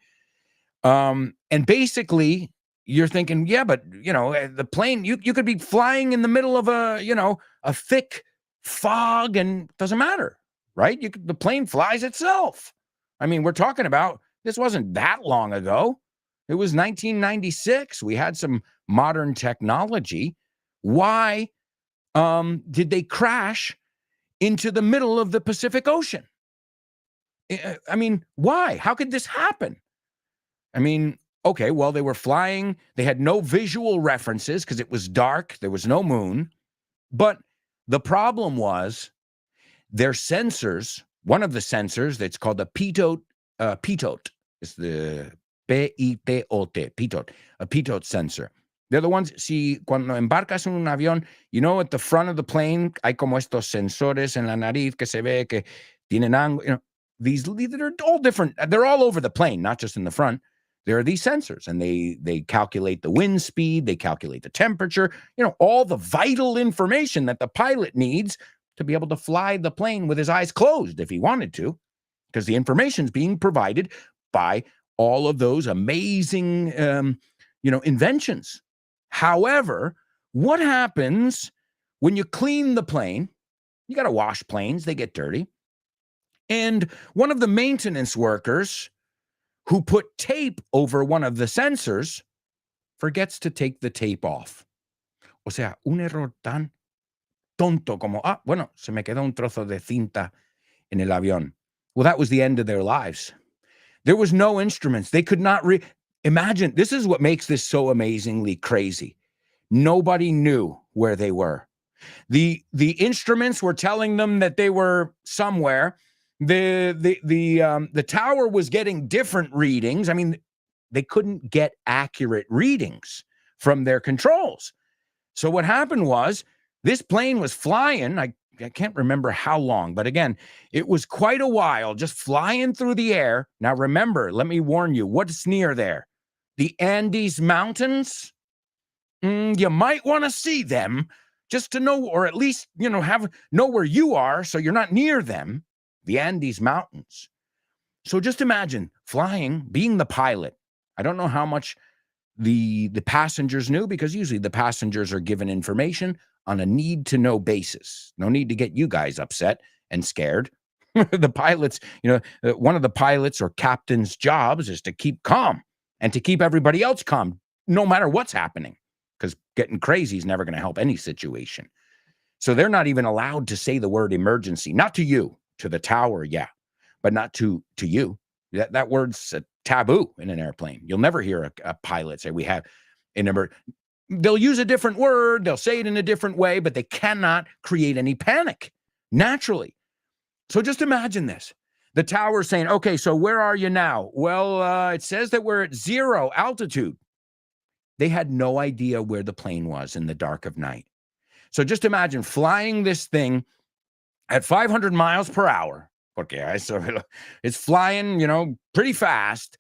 And basically, you're thinking, yeah, but, the plane, you could be flying in the middle of a thick fog and it doesn't matter, right? The plane flies itself. I mean, we're talking about, this wasn't that long ago. It was 1996. We had some modern technology. Why did they crash into the middle of the Pacific Ocean? I mean, why? How could this happen? I mean, okay, well, they were flying. They had no visual references because it was dark. There was no moon. But the problem was their sensors, one of the sensors that's called a pitot, it's the P-I-T-O-T, pitot, a pitot sensor. They're the ones, cuando embarcas en un avión, at the front of the plane, hay como estos sensores en la nariz que se ve que tienen ángulo, these are all different. They're all over the plane, not just in the front. There are these sensors, and they calculate the wind speed, they calculate the temperature, all the vital information that the pilot needs to be able to fly the plane with his eyes closed if he wanted to, because the information is being provided by all of those amazing, inventions. However, what happens when you clean the plane? You got to wash planes. They get dirty. And one of the maintenance workers who put tape over one of the sensors forgets to take the tape off. O sea, un error tan tonto como, se me quedó un trozo de cinta en el avión. Well, that was the end of their lives. There was no instruments. They could not imagine. This is what makes this so amazingly crazy. Nobody knew where they were. The instruments were telling them that they were somewhere. The tower was getting different readings. I mean, they couldn't get accurate readings from their controls. So what happened was this plane was flying. I can't remember how long, but again, it was quite a while just flying through the air. Now, remember, let me warn you, what's near there? The Andes Mountains. You might want to see them just to know, or at least, know where you are so you're not near them. The Andes Mountains. So just imagine flying, being the pilot. I don't know how much the passengers knew, because usually the passengers are given information on a need-to-know basis. No need to get you guys upset and scared. The pilots, one of the pilots or captain's jobs is to keep calm and to keep everybody else calm, no matter what's happening, because getting crazy is never going to help any situation. So they're not even allowed to say the word emergency, not to you. To the tower, yeah, but not to you. That word's a taboo in an airplane. You'll never hear a pilot say we have an emergency. They'll use a different word, they'll say it in a different way, but they cannot create any panic naturally. So just imagine this. The tower's saying, okay, so where are you now? Well, it says that we're at 0 altitude. They had no idea where the plane was in the dark of night. So just imagine flying this thing at 500 miles per hour. Okay, so it's flying, pretty fast.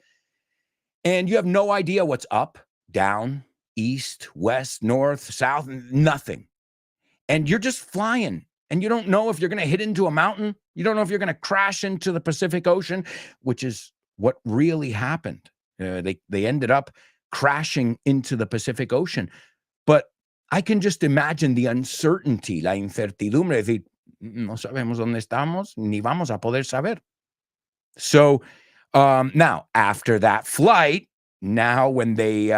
And you have no idea what's up, down, east, west, north, south, nothing. And you're just flying. And you don't know if you're going to hit into a mountain. You don't know if you're going to crash into the Pacific Ocean, which is what really happened. They ended up crashing into the Pacific Ocean. But I can just imagine the uncertainty, la incertidumbre, decir, no sabemos dónde estamos, ni vamos a poder saber. So now, after that flight, now when they,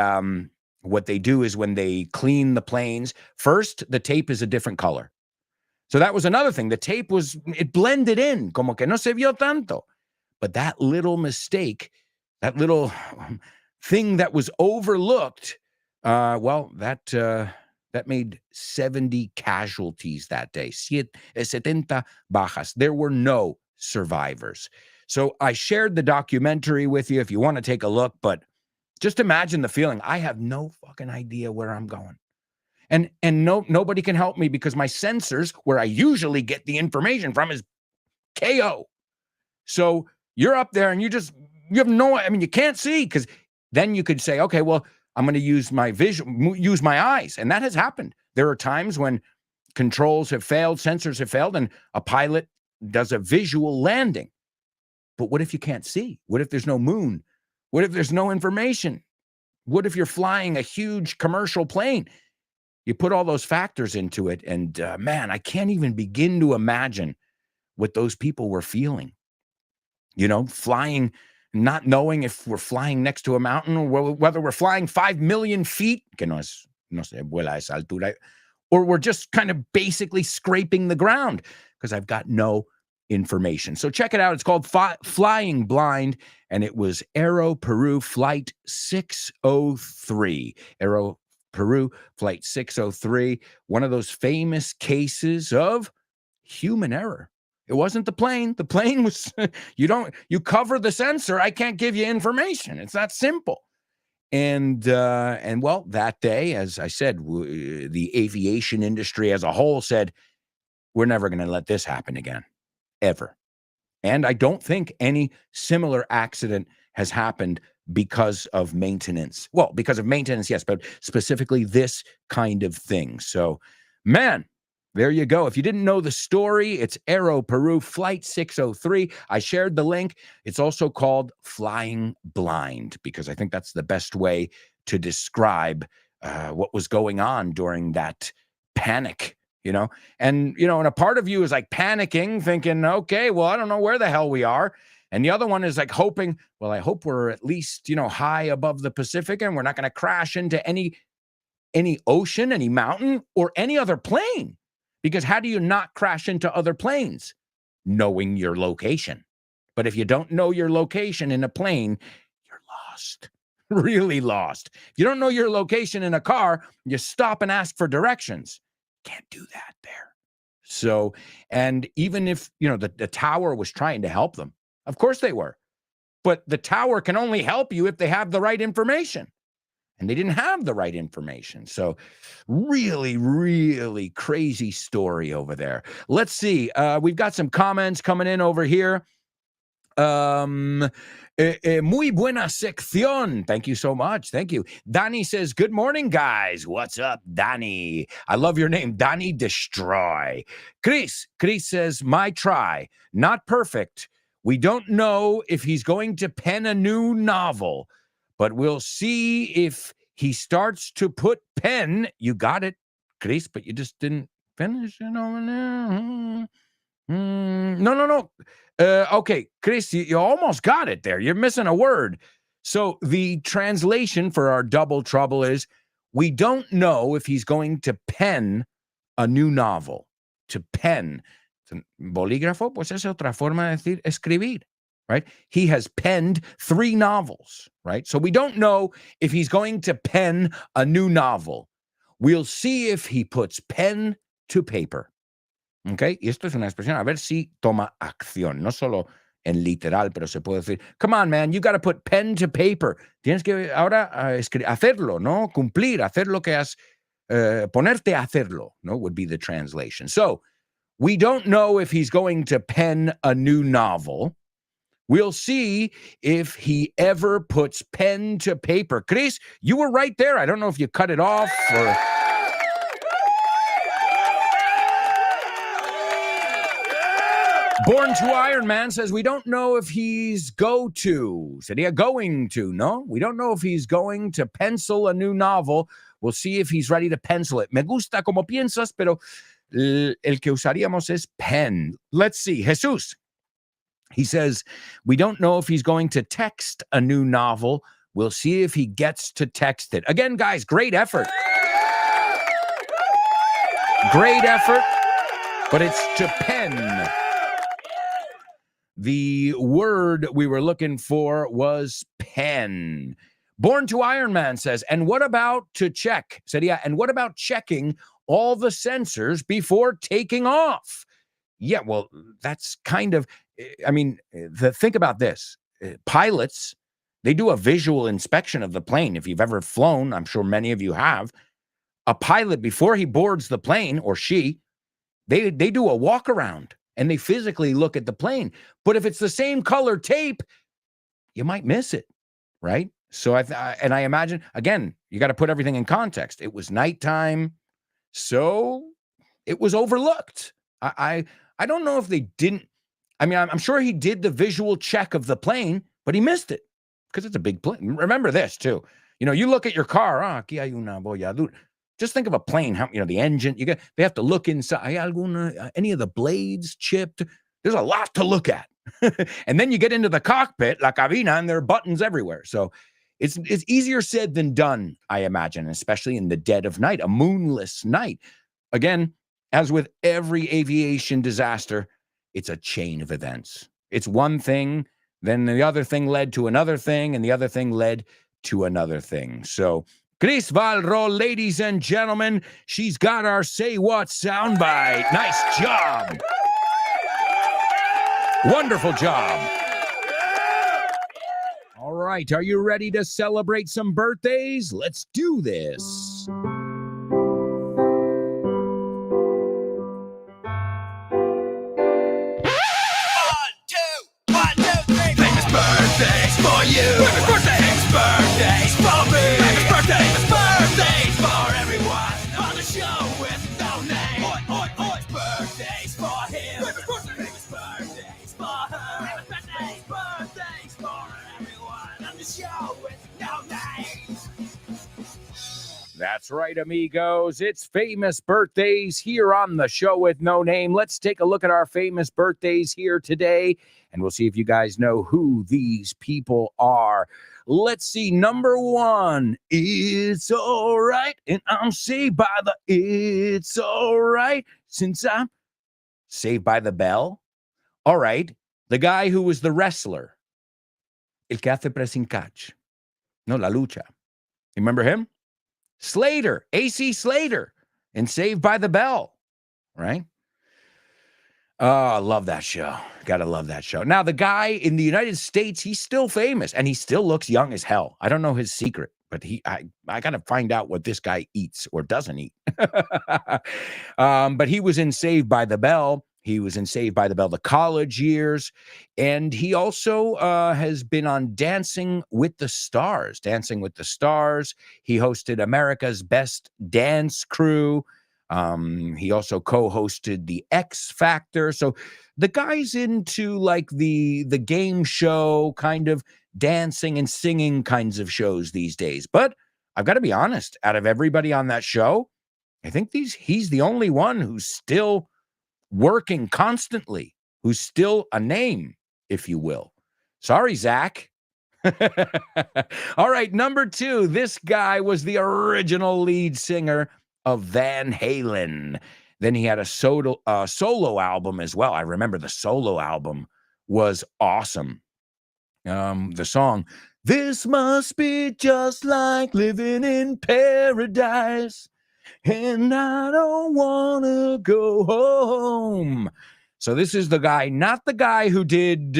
what they do is when they clean the planes, first, the tape is a different color. So that was another thing. The tape it blended in, como que no se vio tanto. But that little mistake, that little thing that was overlooked, that made 70 casualties that day. 70 bajas. There were no survivors. So I shared the documentary with you if you want to take a look, but just imagine the feeling. I have no fucking idea where I'm going. And nobody can help me because my sensors, where I usually get the information from, is KO. So you're up there and you have you can't see, because then you could say, okay, well, I'm going to use my vision, use my eyes. And that has happened. There are times when controls have failed, sensors have failed, and a pilot does a visual landing. But what if you can't see? What if there's no moon? What if there's no information? What if you're flying a huge commercial plane? You put all those factors into it, and man, I can't even begin to imagine what those people were feeling. Flying, not knowing if we're flying next to a mountain or whether we're flying 5 million feet, que no se vuela a esa altura, or we're just kind of basically scraping the ground because I've got no information. So check it out. It's called Flying Blind, and it was Aero Peru Flight 603. Aero Peru Flight 603, one of those famous cases of human error. It wasn't the plane. The plane was, you cover the sensor, I can't give you information. It's that simple. And well, that day, as I said, the aviation industry as a whole said, we're never going to let this happen again, ever. And I don't think any similar accident has happened because of maintenance. Well, because of maintenance, yes, but specifically this kind of thing. So, man, there you go. If you didn't know the story, it's Aero Peru Flight 603. I shared the link. It's also called Flying Blind because I think that's the best way to describe what was going on during that panic, And, and a part of you is like panicking, thinking, okay, well, I don't know where the hell we are. And the other one is like hoping, well, I hope we're at least, high above the Pacific and we're not going to crash into any ocean, any mountain, or any other plane. Because how do you not crash into other planes? Knowing your location. But if you don't know your location in a plane, you're lost. Really lost. If you don't know your location in a car, you stop and ask for directions. Can't do that there. So, and even if, the tower was trying to help them, of course they were. But the tower can only help you if they have the right information. And they didn't have the right information. So really, really crazy story over there. Let's see. We've got some comments coming in over here. Muy buena sección. Thank you so much. Thank you. Danny says, good morning, guys. What's up, Danny? I love your name, Danny Destroy. Chris says, my try. Not perfect. We don't know if he's going to pen a new novel, but we'll see if he starts to put pen. You got it, Chris, but you just didn't finish it over there. No. Okay, Chris, you almost got it there. You're missing a word. So the translation for our double trouble is, we don't know if he's going to pen a new novel. To pen. Bolígrafo, pues es otra forma de decir escribir, right? He has penned 3 novels, right? So we don't know if he's going to pen a new novel. We'll see if he puts pen to paper. ¿Ok? Y esto es una expresión, a ver si toma acción. No solo en literal, pero se puede decir, come on, man, you got to put pen to paper. Tienes que ahora hacerlo, ¿no? Cumplir, hacer lo que has, ponerte a hacerlo, ¿no? Would be the translation. So, we don't know if he's going to pen a new novel. We'll see if he ever puts pen to paper. Chris, you were right there. I don't know if you cut it off or... Born to Iron Man says, we don't know if he's sería going to, no? We don't know if he's going to pencil a new novel. We'll see if he's ready to pencil it. Me gusta como piensas, pero el que usaríamos es pen. Let's see. Jesus. He says, we don't know if he's going to text a new novel. We'll see if he gets to text it. Again, guys, great effort. Great effort, but it's to pen. The word we were looking for was pen. Born to Iron Man says, and what about to check? Sería, and what about checking all the sensors before taking off? Yeah, well, that's kind of, I mean, think about this. Pilots, they do a visual inspection of the plane. If you've ever flown, I'm sure many of you have, a pilot, before he boards the plane, or she, they do a walk around and they physically look at the plane. But if it's the same color tape, you might miss it, right? So I imagine, again, you got to put everything in context. It was nighttime, so it was overlooked. I don't know if they didn't. I mean, I'm sure he did the visual check of the plane, but he missed it because it's a big plane. Remember this too. You know, you look at your car. Aquí hay una bolladura. Just think of a plane. How, you know, the engine. They have to look inside. ¿Hay alguna, any of the blades chipped? There's a lot to look at. And then you get into the cockpit, la cabina, and there are buttons everywhere. So it's easier said than done, I imagine, especially in the dead of night, a moonless night. Again, as with every aviation disaster, it's a chain of events. It's one thing, then the other thing led to another thing, and the other thing led to another thing. So, Chris Valro, ladies and gentlemen, she's got our Say What soundbite. Nice job. Wonderful job. All right, are you ready to celebrate some birthdays? Let's do this. Birthdays for you. Famous birthdays for me. Famous birthdays for everyone on the show with no name. Famous birthdays for him. Famous birthdays for her. Famous birthdays for everyone on the show with no name. That's right, amigos. It's famous birthdays here on the show with no name. Let's take a look at our famous birthdays here today, and we'll see if you guys know who these people are. Let's see. Number one, it's all right, and I'm saved by the it's all right, since I'm Saved by the Bell. All right, the guy who was the wrestler, el que hace pressing catch, no, la lucha. Remember him? Slater, AC Slater, and Saved by the Bell, right? Oh, I love that show. Gotta love that show. Now, the guy in the United States, he's still famous, and he still looks young as hell. I don't know his secret, but I gotta find out what this guy eats or doesn't eat. But he was in Saved by the Bell. He was in Saved by the Bell, the college years. And he also has been on Dancing with the Stars. Dancing with the Stars. He hosted America's Best Dance Crew. He also co-hosted the X Factor. So the guy's into like the game show kind of dancing and singing kinds of shows these days. But I've got to be honest, out of everybody on that show, I think he's the only one who's still working constantly, who's still a name, if you will. Sorry, Zach. All right, number two, this guy was the original lead singer of Van Halen. Then he had a solo album as well. I remember the solo album was awesome. The song, "This Must Be Just Like Living in Paradise." And I don't want to go home. So this is the guy, not the guy who did,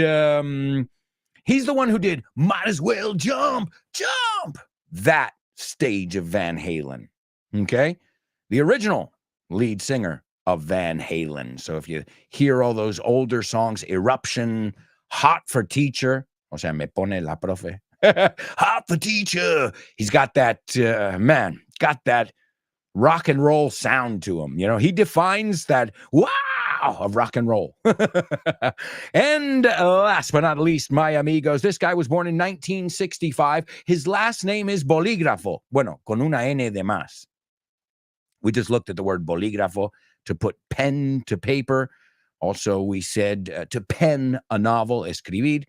he's the one who did Might As Well Jump, Jump, that stage of Van Halen, okay? The original lead singer of Van Halen. So if you hear all those older songs, Eruption, Hot for Teacher, o sea, me pone la profe, Hot for Teacher, he's got that, got that rock and roll sound to him. You know, he defines that wow of rock and roll. And last but not least, my amigos, this guy was born in 1965. His last name is Bolígrafo. Bueno, con una N de más. We just looked at the word bolígrafo to put pen to paper. Also, we said to pen a novel, escribir.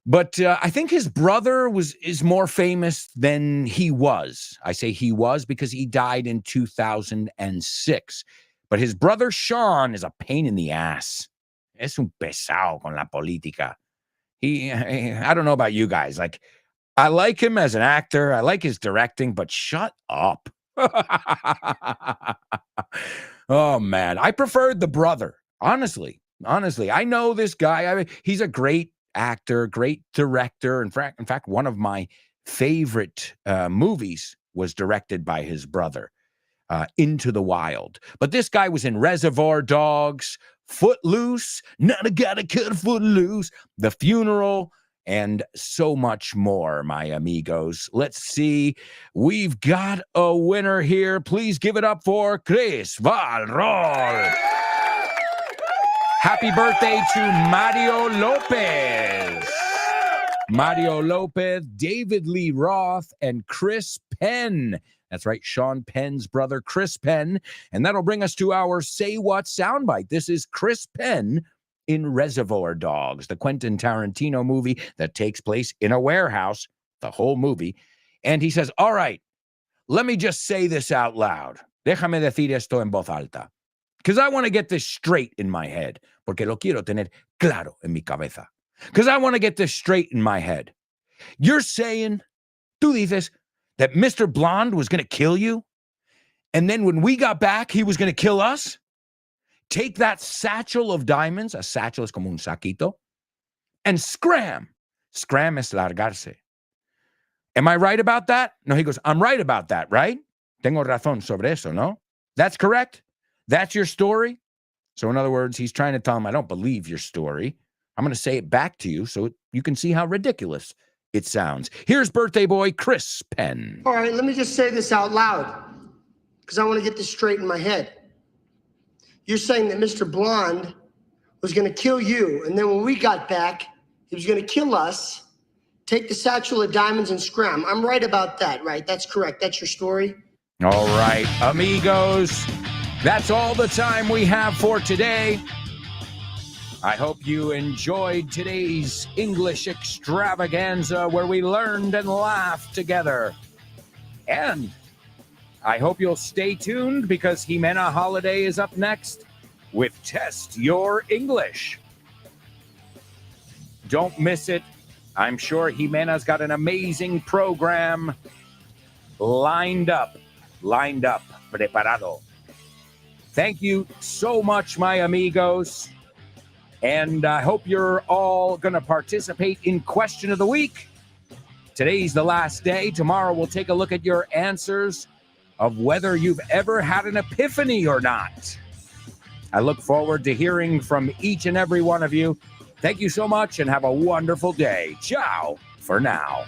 But I think his brother is more famous than he was. I say he was because he died in 2006. But his brother Sean is a pain in the ass. Es un pesado con la política. I don't know about you guys. Like, I like him as an actor. I like his directing, but shut up. Oh, man. I preferred the brother. Honestly, I know this guy. I mean, he's a great actor, great director. In fact, one of my favorite movies was directed by his brother, Into the Wild. But this guy was in Reservoir Dogs, Footloose, Not a Gotta Cut a Foot Loose, The Funeral, and so much more, my amigos. Let's see. We've got a winner here. Please give it up for Chris Valrol. Happy birthday to Mario Lopez. Mario Lopez, David Lee Roth, and Chris Penn. That's right, Sean Penn's brother, Chris Penn. And that'll bring us to our Say What soundbite. This is Chris Penn in Reservoir Dogs, the Quentin Tarantino movie that takes place in a warehouse, the whole movie. And he says, all right, let me just say this out loud. Déjame decir esto en voz alta. Because I want to get this straight in my head. Porque lo quiero tener claro en mi cabeza. Because I want to get this straight in my head. You're saying, tú dices, that Mr. Blonde was going to kill you? And then when we got back, he was going to kill us? Take that satchel of diamonds, a satchel es como un saquito, and scram. Scram es largarse. Am I right about that? No, he goes, I'm right about that, right? Tengo razón sobre eso, no? That's correct? That's your story? So in other words, he's trying to tell him, I don't believe your story. I'm going to say it back to you so you can see how ridiculous it sounds. Here's birthday boy Chris Penn. All right, let me just say this out loud because I want to get this straight in my head. You're saying that Mr. Blonde was going to kill you, and then when we got back, he was going to kill us, take the satchel of diamonds and scram. I'm right about that, right? That's correct. That's your story? All right, amigos. That's all the time we have for today. I hope you enjoyed today's English extravaganza where we learned and laughed together. And I hope you'll stay tuned because Jimena Holiday is up next with Test Your English. Don't miss it. I'm sure Jimena's got an amazing program lined up, preparado. Thank you so much, my amigos. And I hope you're all going to participate in Question of the Week. Today's the last day. Tomorrow we'll take a look at your answers of whether you've ever had an epiphany or not. I look forward to hearing from each and every one of you. Thank you so much and have a wonderful day. Ciao for now.